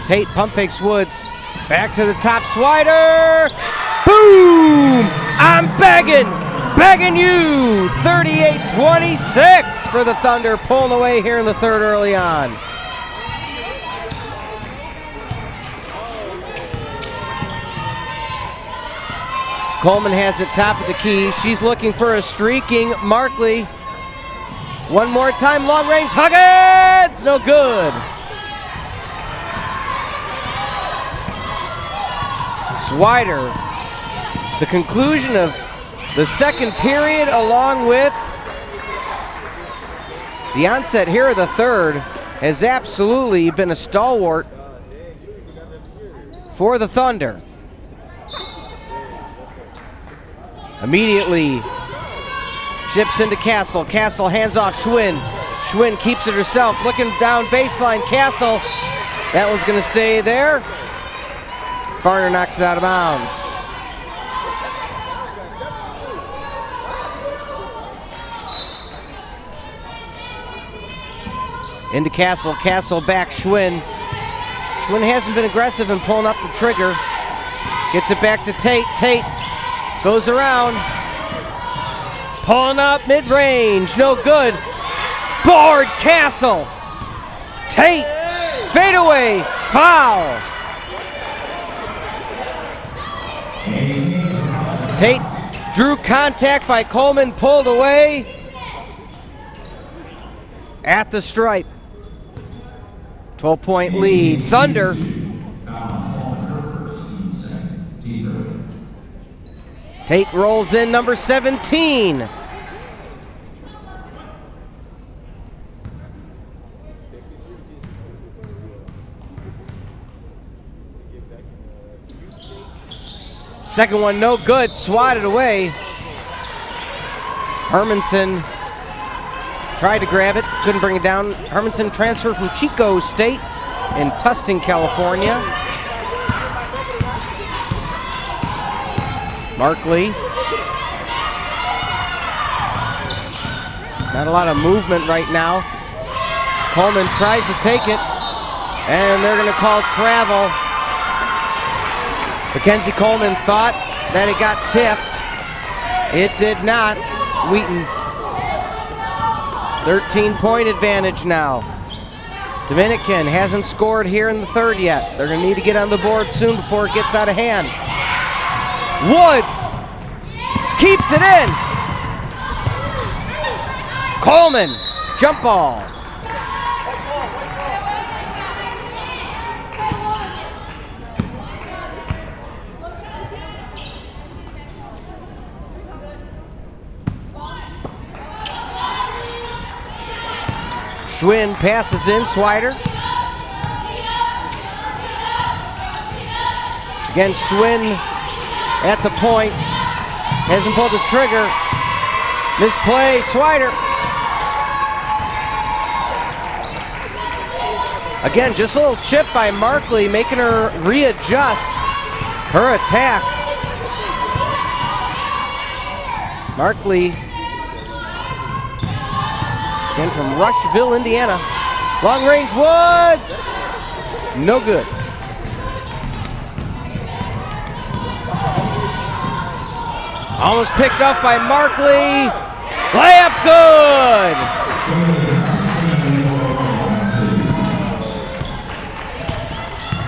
Tate pump fakes Woods. Back to the top, Swider. Boom! I'm begging you. 38-26 for the Thunder, pulling away here in the third early on. Coleman has it top of the key. She's looking for a streaking Markley. One more time, long range, Huggins! No good. Swider. The conclusion of the second period, along with the onset here of the third, has absolutely been a stalwart for the Thunder. Immediately chips into Castle. Castle hands off Schwinn. Schwinn keeps it herself, looking down baseline. Castle, that one's going to stay there. Farner knocks it out of bounds. Into Castle. Castle back Schwinn. Schwinn hasn't been aggressive in pulling up the trigger. Gets it back to Tate. Tate goes around. Pulling up mid-range, no good. Board Castle. Tate, fadeaway, foul. Tate drew contact by Coleman, pulled away at the stripe. 12-point lead. Thunder. Tate rolls in, number 17. Second one, no good, swatted away. Hermanson tried to grab it, couldn't bring it down. Hermanson transferred from Chico State in Tustin, California. Markley. Not a lot of movement right now. Coleman tries to take it, and they're going to call travel. Mackenzie Coleman thought that it got tipped. It did not. Wheaton, 13-point advantage now. Dominican hasn't scored here in the third yet. They're going to need to get on the board soon before it gets out of hand. Woods keeps it in. Coleman, jump ball. Schwinn passes in, Swider. Again, Schwinn at the point. Hasn't pulled the trigger. Misplay, Swider. Again, just a little chip by Markley, making her readjust her attack. Markley, again from Rushville, Indiana. Long range Woods, no good. Almost picked up by Markley. Layup good.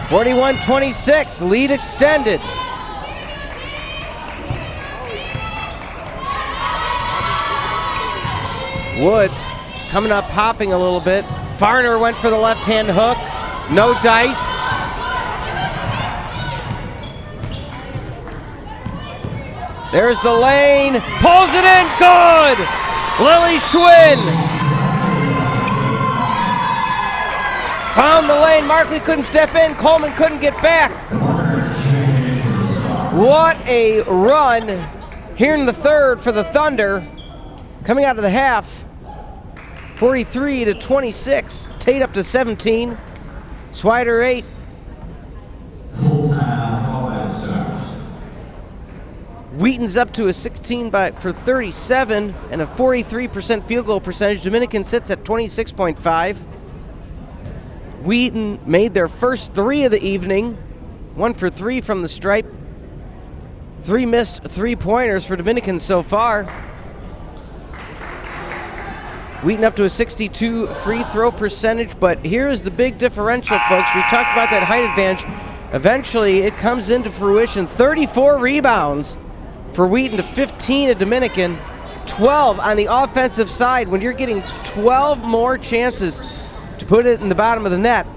(41-26), lead extended. Woods coming up, hopping a little bit. Farner went for the left-hand hook. No dice. There's the lane. Pulls it in. Good! Lily Schwinn found the lane. Markley couldn't step in. Coleman couldn't get back. What a run here in the third for the Thunder. Coming out of the half, 43-26. Tate up to 17. Swider 8. Wheaton's up to a 16 for 37 and a 43% field goal percentage. Dominican sits at 26.5. Wheaton made their first 3 of the evening. 1 for 3 from the stripe. 3 missed 3-pointers for Dominican so far. Wheaton up to a 62 free throw percentage, but here is the big differential, folks. We talked about that height advantage. Eventually, it comes into fruition. 34 rebounds for Wheaton to 15 at Dominican. 12 on the offensive side. When you're getting 12 more chances to put it in the bottom of the net,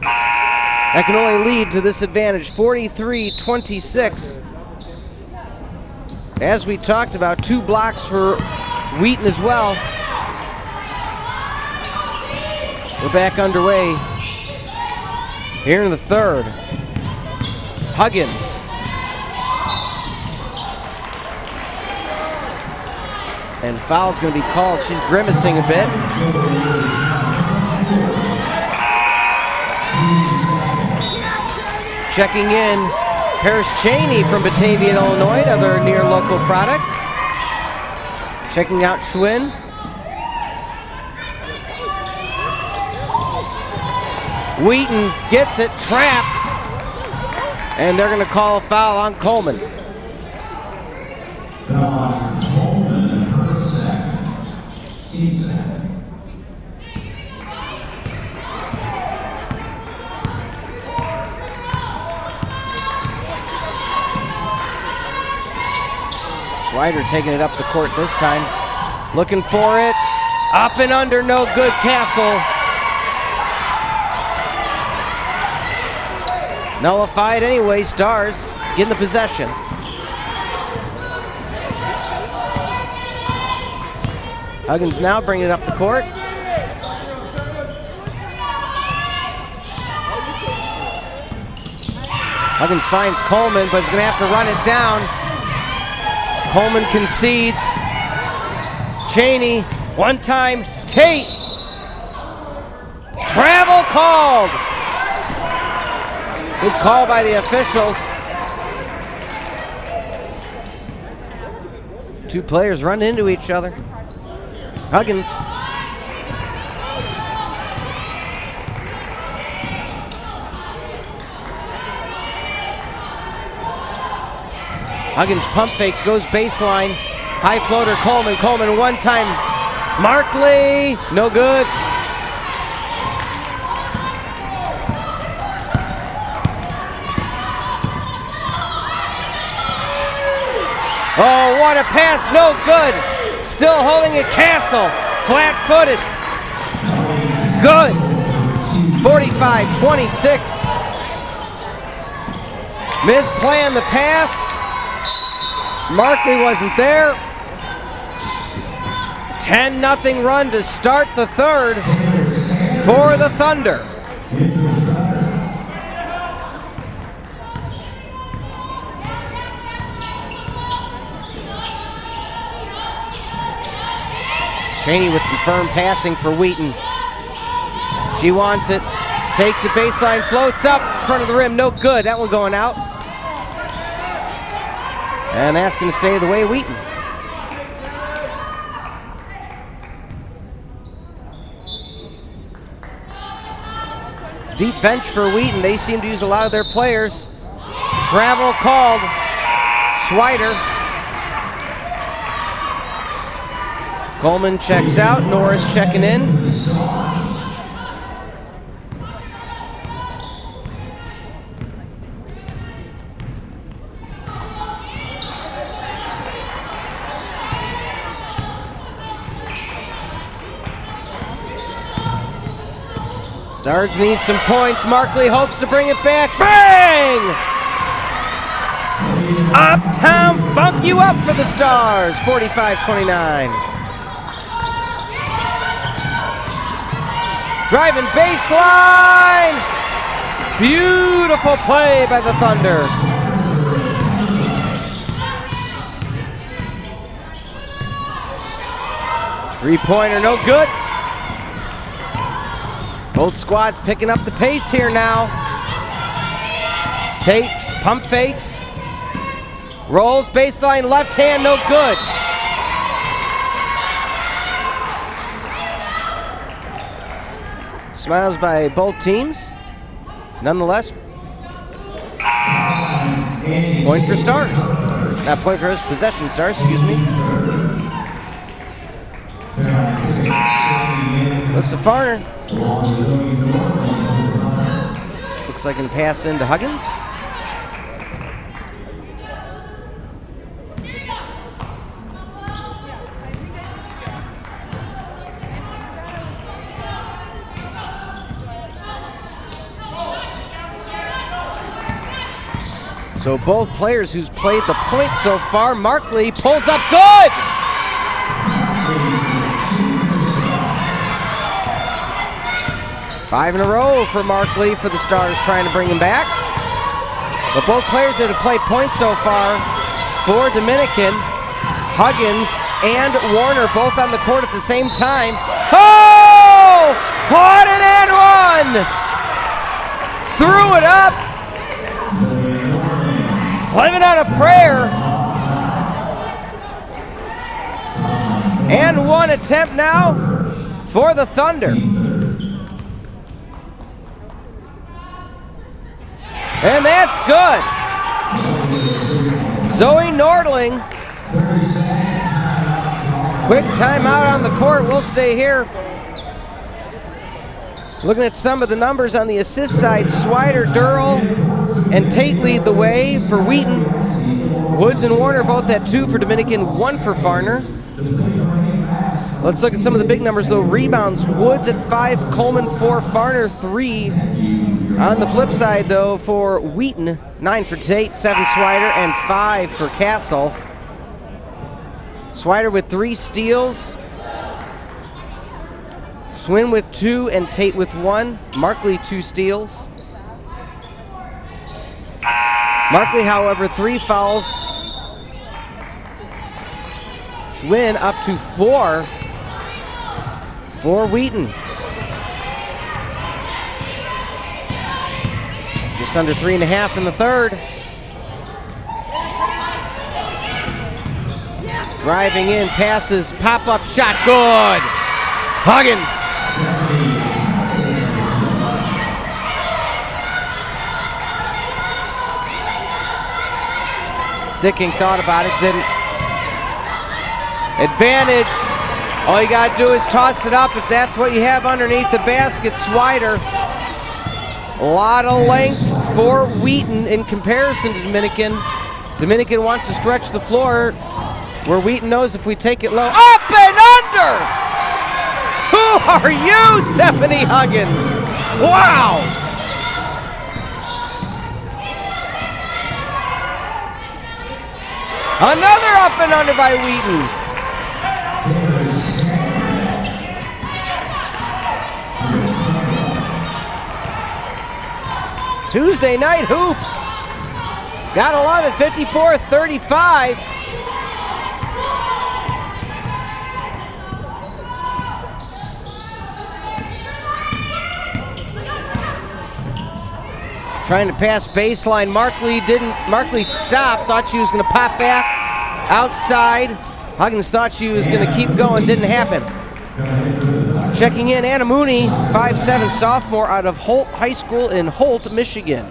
that can only lead to this advantage. 43-26. As we talked about, 2 blocks for Wheaton as well. We're back underway here in the third. Huggins. And foul's going to be called. She's grimacing a bit. Checking in, Paris Cheney from Batavia, Illinois, another near local product. Checking out Schwinn. Wheaton gets it, trapped, and they're going to call a foul on Coleman. Swider taking it up the court this time. Looking for it. Up and under, no good. Castle. Nullified anyway. Stars getting the possession. Huggins now bringing it up the court. Huggins finds Coleman, but is going to have to run it down. Coleman concedes. Cheney, one time. Tate. Travel called. Good call by the officials. 2 players run into each other. Huggins. Huggins pump fakes, goes baseline. High floater, Coleman. Coleman one time. Markley, no good. Oh, what a pass, no good. Still holding it, Castle, flat-footed. Good. 45-26. Misplay on the pass. Markley wasn't there. 10-0 run to start the third. for the Thunder. Cheney with some firm passing for Wheaton. She wants it, takes it baseline, floats up, front of the rim, no good. That one going out. And that's going to stay the way Wheaton. Deep bench for Wheaton. They seem to use a lot of their players. Travel called. Swider. Coleman checks out. Norris checking in. Stars needs some points. Markley hopes to bring it back. Bang! Uptown funk you up for the Stars. 45-29. Driving baseline. Beautiful play by the Thunder. Three-pointer, no good. Both squads picking up the pace here now. Tate pump fakes. Rolls baseline left hand, no good. Smiles by both teams. Nonetheless, point for Stars. Not point for us, possession Stars, excuse me. Listen to Farner. Looks like an pass into Huggins. So both players who's played the point so far, Markley pulls up good! Five in a row for Markley for the Stars trying to bring him back. But both players that have played points so far for Dominican, Huggins and Warner both on the court at the same time. Oh! What an and one! Threw it up. Living on a prayer. And one attempt now for the Thunder. And that's good. Zoe Nordling. Quick timeout on the court. We'll stay here. Looking at some of the numbers on the assist side, Swider, Durrell, and Tate lead the way for Wheaton. Woods and Warner both at 2 for Dominican, 1 for Farner. Let's look at some of the big numbers though. Rebounds, Woods at 5, Coleman 4, Farner 3. On the flip side though, for Wheaton, 9 for Tate, 7 Swider, and 5 for Castle. Swider with 3 steals. Swin with 2 and Tate with 1. Markley 2 steals. Markley, however, 3 fouls. Schwinn up to 4 for Wheaton. Just under 3.5 in the third. Driving in, passes, pop-up shot, good. Huggins. Sicking thought about it, didn't. Advantage. All you got to do is toss it up if that's what you have underneath the basket. Swider. A lot of length for Wheaton in comparison to Dominican. Dominican wants to stretch the floor where Wheaton knows if we take it low. Up and under! Who are you, Stephanie Huggins? Wow! Another up and under by Wheaton. Tuesday night hoops. Gotta love it, 54-35. Trying to pass baseline. Markley stopped, thought she was gonna pop back outside. Huggins thought she was gonna keep going, didn't happen. Checking in, Anna Mooney, 5'7", sophomore out of Holt High School in Holt, Michigan.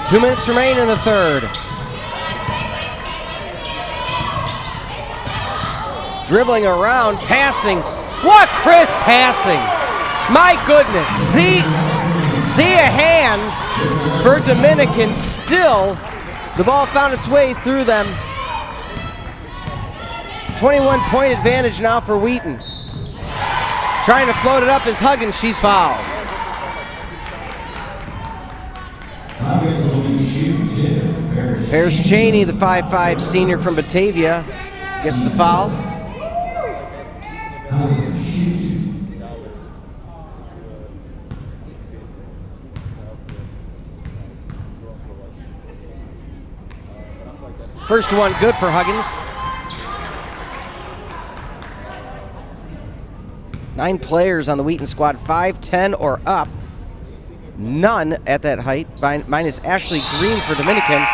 Two minutes remain in the third. Dribbling around, passing. What crisp passing. My goodness. See a hands for Dominican. Still, the ball found its way through them. 21-point advantage now for Wheaton. Trying to float it up is Huggins. She's fouled. Paris Cheney, the 5'5" senior from Batavia, gets the foul. First one good for Huggins. 9 players on the Wheaton squad, 5'10" or up. None at that height, minus Ashley Green for Dominican.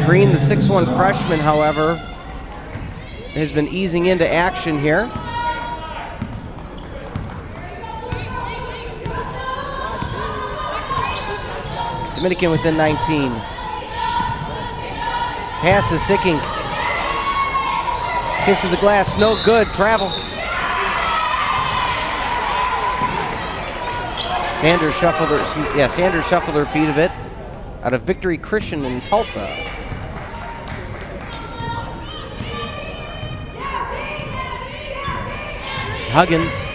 Green, the 6'1" freshman, however, has been easing into action here. Dominican within 19. Pass is Sickink. Kiss of the glass, no good, travel. Sanders shuffled her feet a bit out of Victory Christian in Tulsa. Huggins.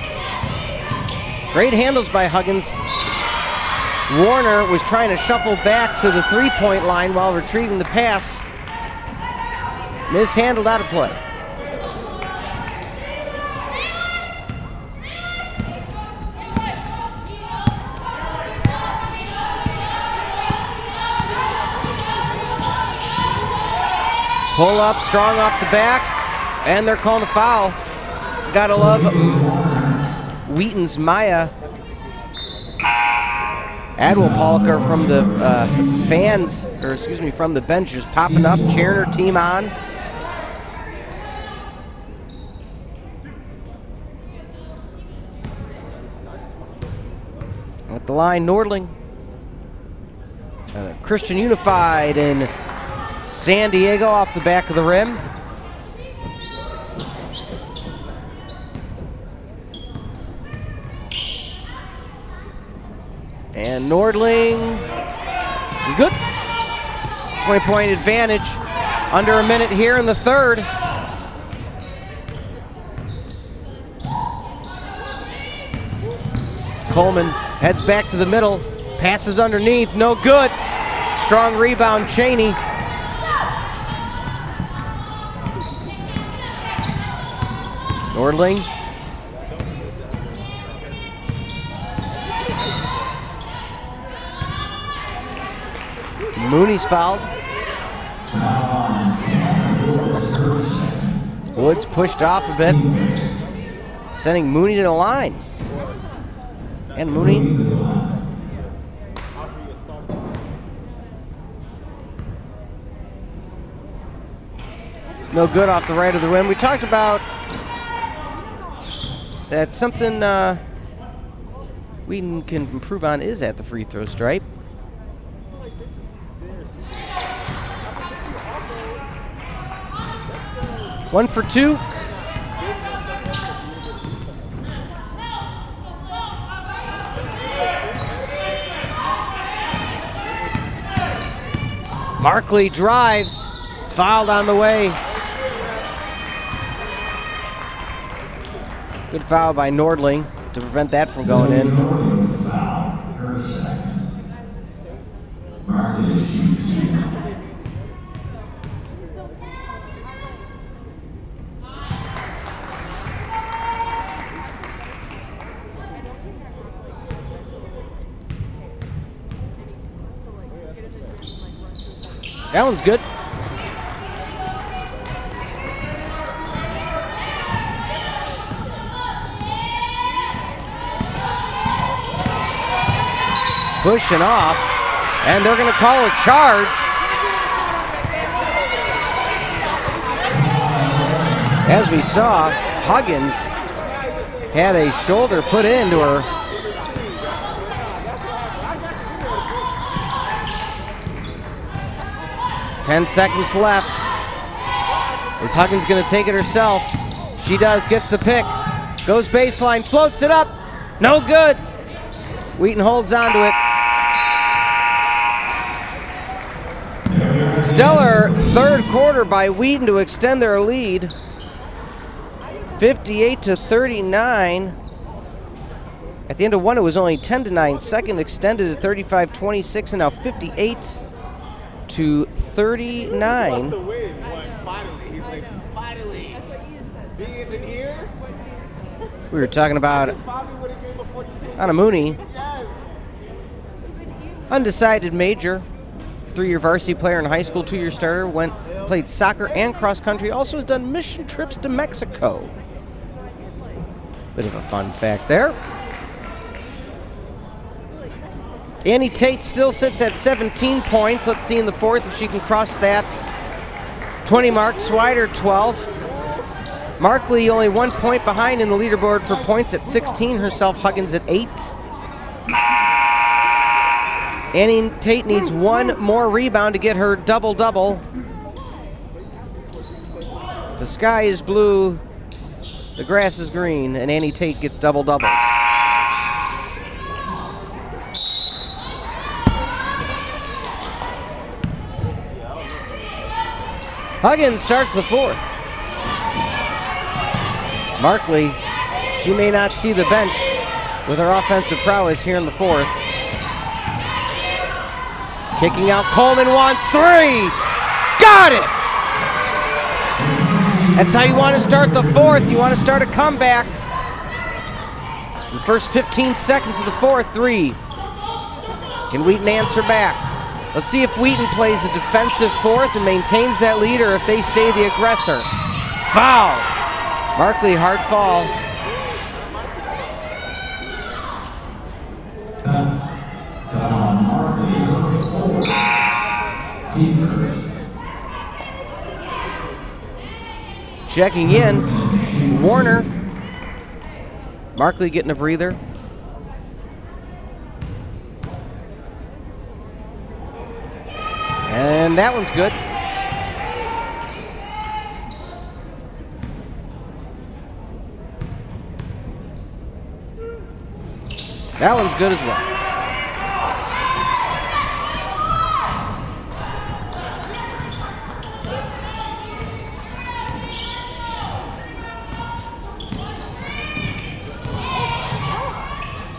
Great handles by Huggins. Warner was trying to shuffle back to the three-point line while retrieving the pass. Mishandled, out of play. Pull up, strong off the back, and they're calling a foul. Gotta love Wheaton's Maya Adwell-Polliker from the from the bench, just popping up, cheering her team on. At the line, Nordling. Christian Unified in San Diego off the back of the rim. And Nordling, good. 20-point advantage. Under a minute here in the third. Coleman heads back to the middle. Passes underneath, no good. Strong rebound, Cheney. Nordling. Mooney's fouled. Woods pushed off a bit, sending Mooney to the line. And Mooney. No good off the right of the rim. We talked about that something Wheaton can improve on is at the free throw stripe. One for two. Markley drives, fouled on the way. Good foul by Nordling to prevent that from going in. her second. Markley to shoot 2. That one's good. Pushing off, and they're going to call a charge. As we saw, Huggins had a shoulder put into her. Ten seconds left. Is Huggins going to take it herself? She does, gets the pick. Goes baseline, floats it up. No good. Wheaton holds on to it. Stellar third quarter by Wheaton to extend their lead. 58-39. At the end of one, it was only 10-9. Second extended to 35-26, and now 58-39. We were talking about Anamuni, undecided major, 3-year varsity player in high school, 2-year starter, played soccer and cross country, also has done mission trips to Mexico. Bit of a fun fact there. Annie Tate still sits at 17 points. Let's see in the fourth if she can cross that 20 mark. Swider 12. Markley only 1 point behind in the leaderboard for points at 16. Herself, Huggins at 8. Annie Tate needs one more rebound to get her double-double. The sky is blue, the grass is green, and Annie Tate gets double-doubles. Huggins starts the fourth. Markley, she may not see the bench with her offensive prowess here in the fourth. Kicking out, Coleman wants 3. Got it! That's how you want to start the fourth. You want to start a comeback. The first 15 seconds of the fourth, 3. Can Wheaton answer back? Let's see if Wheaton plays a defensive fourth and maintains that lead, or if they stay the aggressor. Foul! Markley, hard fall. Checking in, Warner. Markley getting a breather. And that one's good. That one's good as well.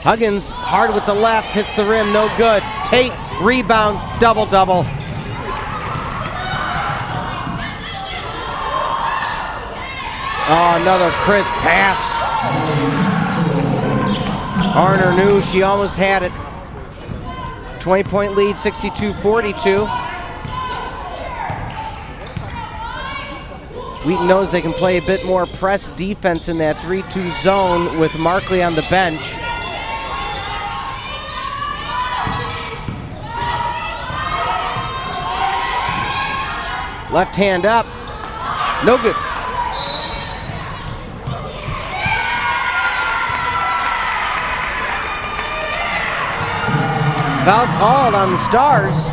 Huggins hard with the left, hits the rim, no good. Tate, rebound, double-double. Oh, another crisp pass. Harner knew she almost had it. 20-point lead, 62-42. Wheaton knows they can play a bit more press defense in that 3-2 zone with Markley on the bench. Left hand up, no good. Foul called on the Stars.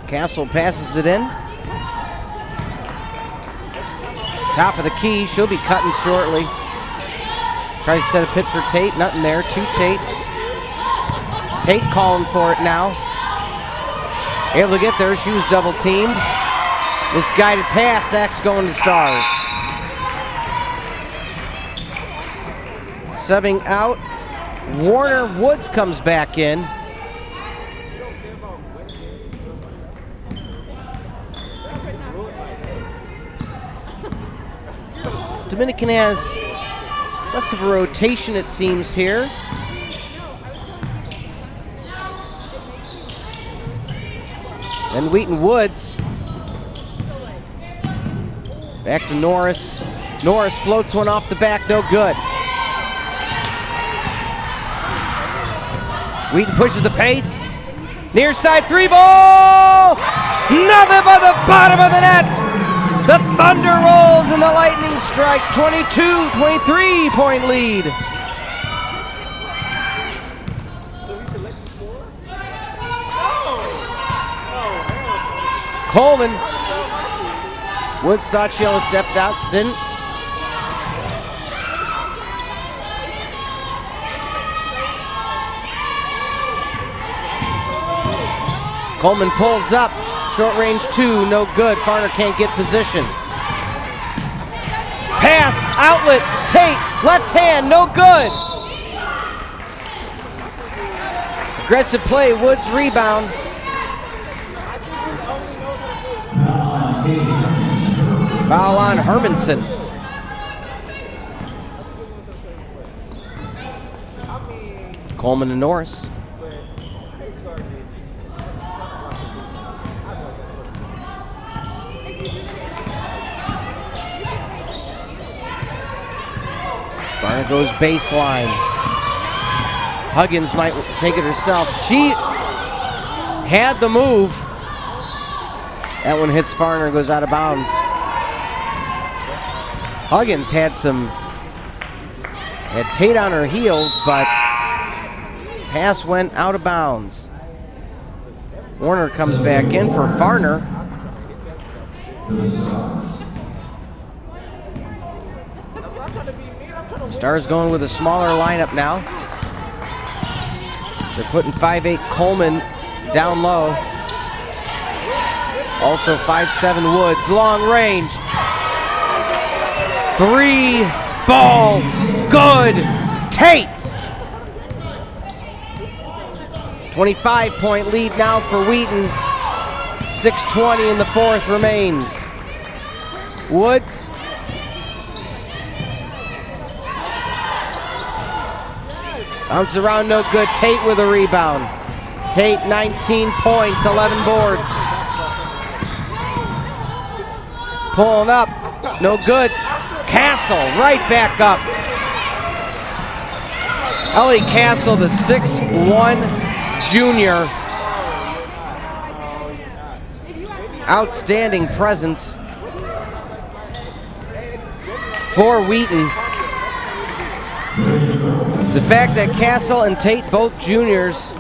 Castle passes it in. Top of the key, she'll be cutting shortly. Tries to set a pit for Tate, nothing there, to Tate. Tate calling for it now. Able to get there, she was double teamed. Misguided pass, X going to Stars. Subbing out, Warner Woods comes back in. Dominican has less of a rotation, it seems, here. And Wheaton Woods. Back to Norris. Norris floats one off the back, no good. Wheaton pushes the pace. Near side three ball! Nothing but the bottom of the net! The Thunder rolls and the Lightning strikes. 22-23 point lead. Coleman. Woods thought she almost stepped out, didn't. Coleman pulls up. Short range two, no good. Farner can't get position. Pass, outlet, Tate, left hand, no good. Aggressive play, Woods rebound. Foul on Hermanson. Coleman and Norris. Farner goes baseline. Huggins might take it herself. She had the move. That one hits Farner, goes out of bounds. Huggins had Tate on her heels, but pass went out of bounds. Warner comes back in for Farner. Stars going with a smaller lineup now. They're putting 5'8" Coleman down low. Also 5'7" Woods, long range. Three ball, good. Tate. 25-point lead now for Wheaton. 6:20 in the fourth remains. Woods. Bounces around, no good. Tate with a rebound. Tate, 19 points, 11 boards. Pulling up, no good. Castle right back up. Ellie Castle, the 6'1" junior. Outstanding presence for Wheaton. The fact that Castle and Tate, both juniors,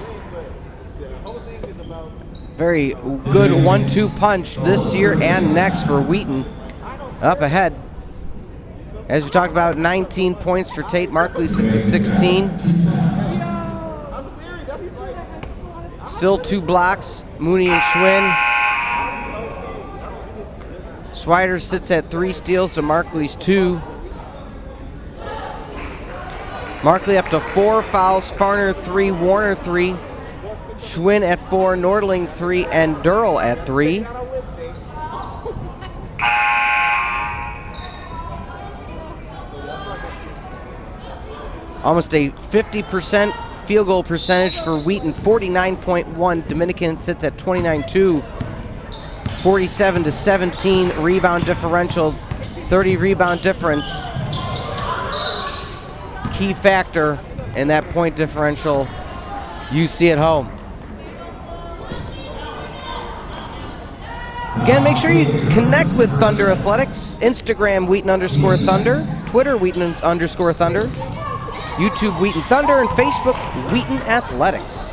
very good 1-2 punch this year and next for Wheaton. Up ahead. As we talked about, 19 points for Tate. Markley sits at 16. Still 2 blocks, Mooney and Schwinn. Swider sits at 3 steals to Markley's 2. Markley up to 4 fouls, Farner 3, Warner 3, Schwinn at 4, Nordling 3, and Durrell at 3. Almost a 50% field goal percentage for Wheaton, 49.1. Dominican sits at 29-2. 47-17 rebound differential, 30 rebound difference. Key factor in that point differential you see at home. Again, make sure you connect with Thunder Athletics. Instagram Wheaton_Thunder, Twitter Wheaton_Thunder, YouTube Wheaton Thunder, and Facebook Wheaton Athletics.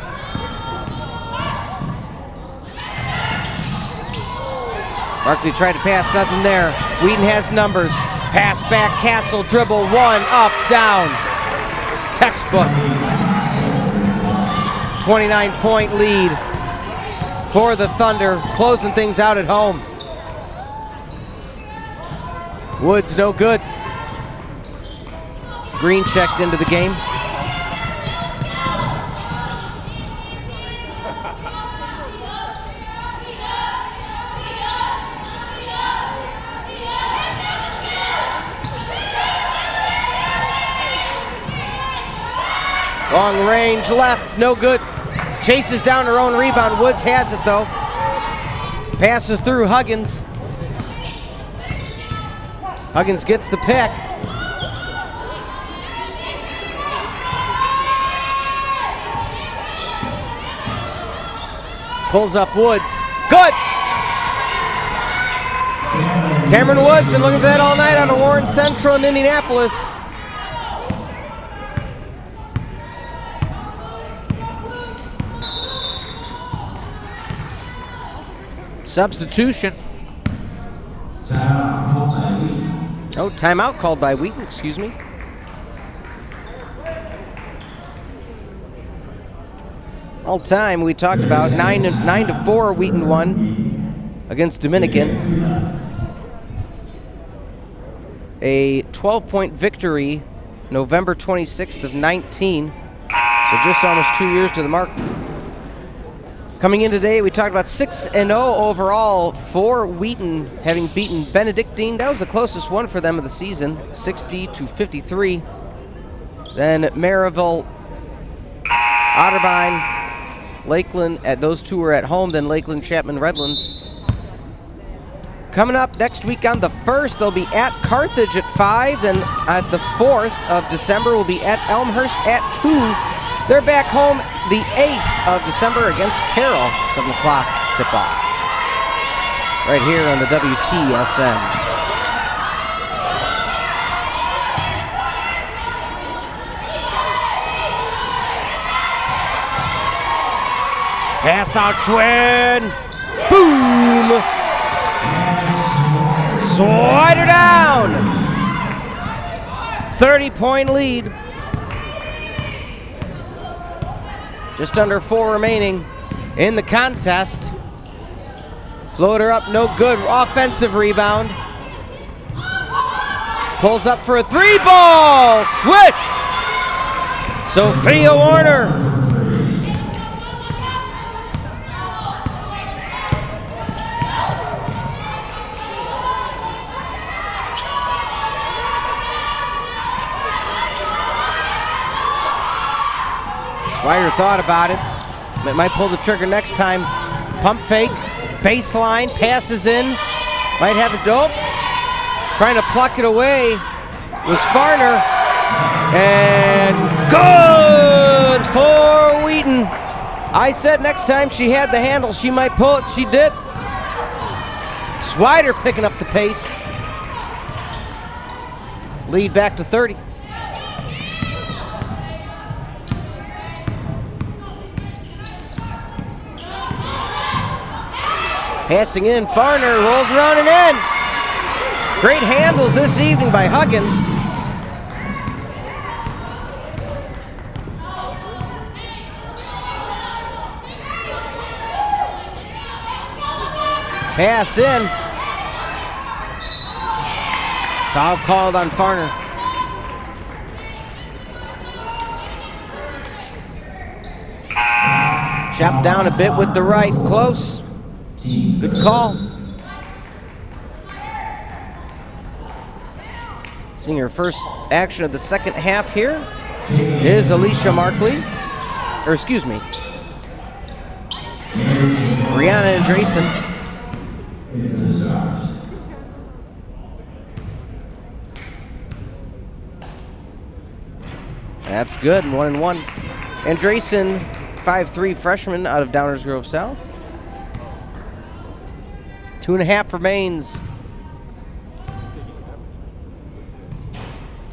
Markley tried to pass, nothing there. Wheaton has numbers. Pass back, Castle, dribble, 1, up, down. Textbook. 29-point lead for the Thunder, closing things out at home. Woods no good. Green checked into the game. Long range left, no good. Chases down her own rebound. Woods has it though. Passes through Huggins. Huggins gets the pick. Pulls up Woods. Good! Cameron Woods been looking for that all night out of Warren Central in Indianapolis. Substitution. Oh, timeout called by Wheaton, excuse me. All time we talked about 9-4 Wheaton won against Dominican. A 12-point victory November 26th of 19. So just almost 2 years to the mark. Coming in today, we talked about 6-0 overall for Wheaton, having beaten Benedictine. That was the closest one for them of the season, 60-53. Then Maryville, Otterbein, Lakeland, those two were at home, then Lakeland, Chapman, Redlands. Coming up next week on the 1st, they'll be at Carthage at 5, then at the 4th of December, we'll be at Elmhurst at 2. They're back home the 8th of December against Carroll, 7 o'clock tip-off. Right here on the WTSM. Pass out Schwinn. Boom! Slider down. 30-point lead. Just under 4 remaining in the contest. Floater up, no good. Offensive rebound. Pulls up for a 3-ball. Swish! Sophia Warner. Swider thought about it. Might pull the trigger next time. Pump fake, baseline, passes in. Might have it, trying to pluck it away was Farner. And good for Wheaton. I said next time she had the handle, she might pull it. She did. Swider picking up the pace. Lead back to 30. Passing in, Farner rolls around and in. Great handles this evening by Huggins. Pass in. Foul called on Farner. Chopped down a bit with the right, close. Good call. Seeing her first action of the second half here is Alicia Markley. Or excuse me, Brianna Andreessen. That's good, 1-1. Andreessen, 5'3" freshman out of Downers Grove South. 2.5 remains.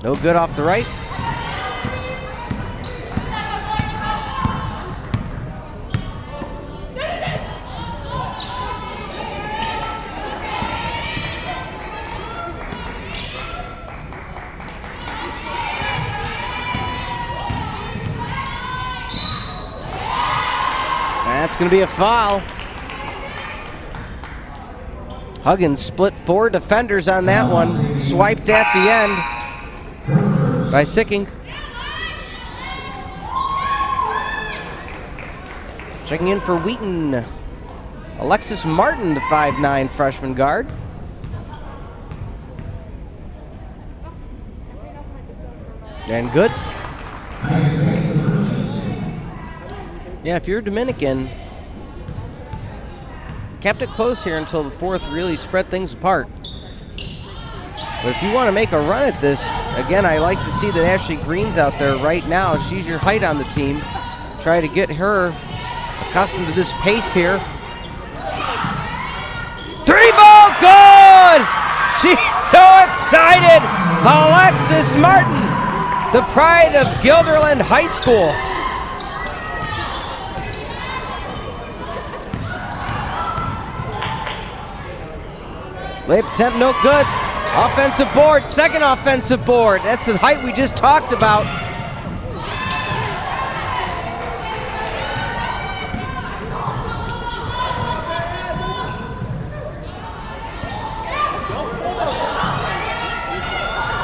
No good off the right. That's going to be a foul. Huggins split 4 defenders on that one. Swiped at the end. by Sicking. Checking in for Wheaton, Alexis Martin, the 5'9" freshman guard. And good. Yeah, if you're Dominican, kept it close here until the fourth, really spread things apart. But if you want to make a run at this, again, I like to see that Ashley Green's out there right now. She's your height on the team. Try to get her accustomed to this pace here. Three ball, good! She's so excited! Alexis Martin, the pride of Guilderland High School. Layup attempt, no good. Offensive board, second offensive board. That's the height we just talked about.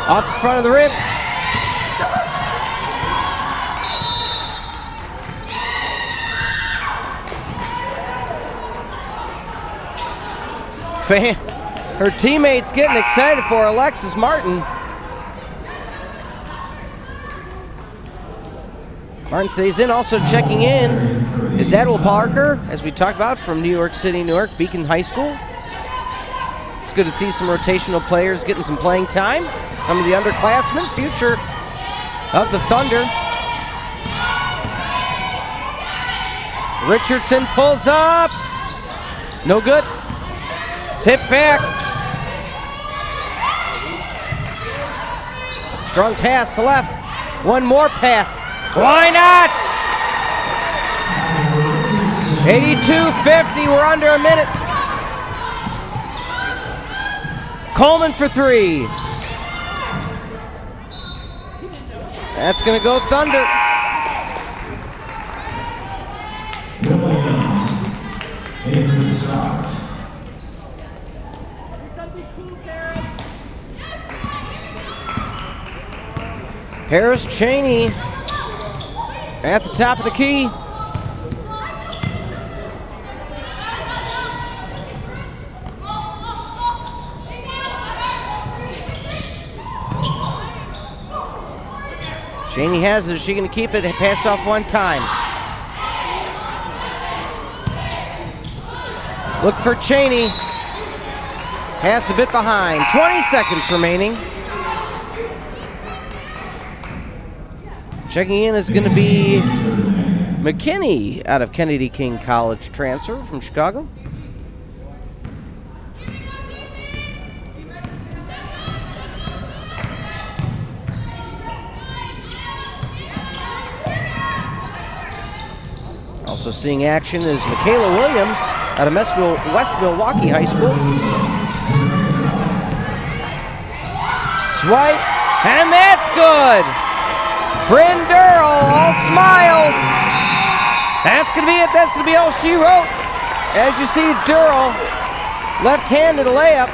Off the front of the rim. Her teammates getting excited for Alexis Martin. Martin stays in. Also checking in is Adel Parker, as we talked about, from New York City, New York, Beacon High School. It's good to see some rotational players getting some playing time. Some of the underclassmen, future of the Thunder. Richardson pulls up. No good. Tip back. Strong pass to left. One more pass. Why not? 82-50. We're under a minute. Coleman for three. That's going to go Thunder. Paris Cheney at the top of the key. Cheney has it. Is she going to keep it? Pass off one time. Look for Cheney. Pass a bit behind. 20 seconds remaining. Checking in is going to be McKinney out of Kennedy King College, transfer from Chicago. Also seeing action is Michaela Williams out of West Milwaukee High School. Swipe, and that's good. Bryn Durrell, all smiles. That's going to be it. That's going to be all she wrote. As you see, Durrell, left-handed layup.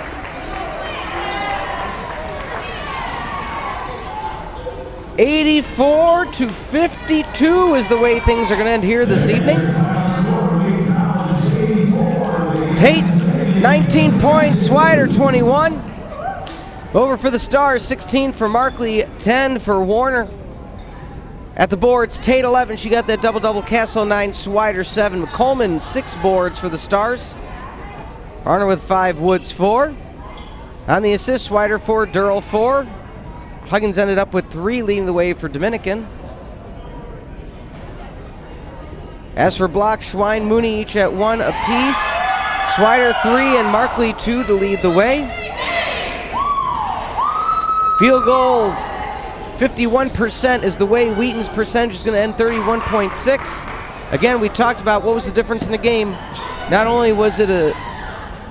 (84-52) is the way things are going to end here this evening. Tate, 19 points. Swider, 21. Over for the Stars, 16 for Markley, 10 for Warner. At the boards, Tate 11, she got that double-double. Castle 9, Swider 7. Coleman 6 boards for the Stars. Varner with 5, Woods 4. On the assist, Swider 4, Durrell 4. Huggins ended up with 3, leading the way for Dominican. As for blocks, Schwein, Mooney each at 1 apiece. Swider 3 and Markley 2 to lead the way. Field goals. 51% is the way. Wheaton's percentage is going to end 31.6. Again, we talked about what was the difference in the game. Not only was it a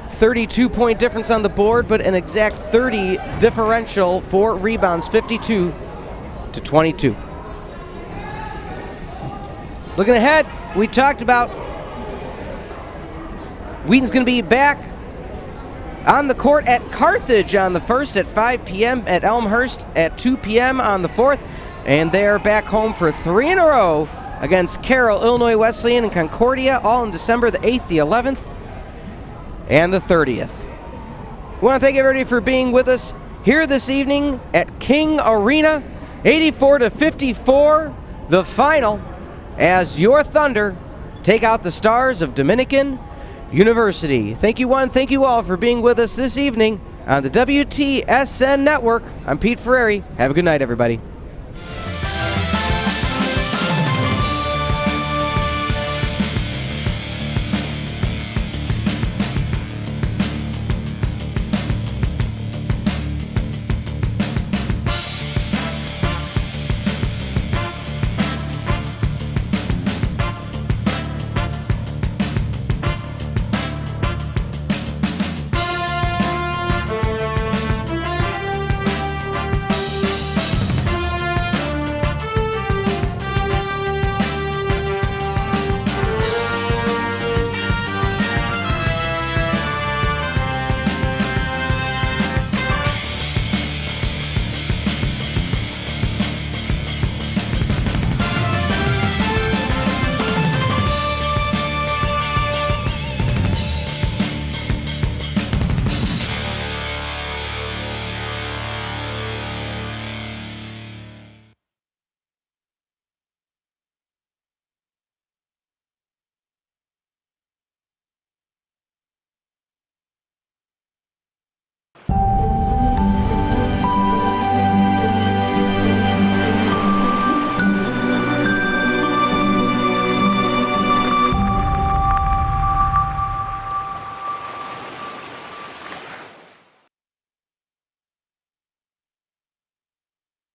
32-point difference on the board, but an exact 30 differential for rebounds, 52-22. Looking ahead, we talked about Wheaton's going to be back on the court at Carthage on the 1st at 5 p.m., at Elmhurst at 2 p.m. on the 4th, and they're back home for 3 in a row against Carroll, Illinois Wesleyan, and Concordia, all in December the 8th, the 11th, and the 30th. We want to thank everybody for being with us here this evening at King Arena. 84-54, the final, as your Thunder take out the Stars of Dominican University. Thank you one, thank you all for being with us this evening on the WTSN Network. I'm Pete Ferreri. Have a good night, everybody.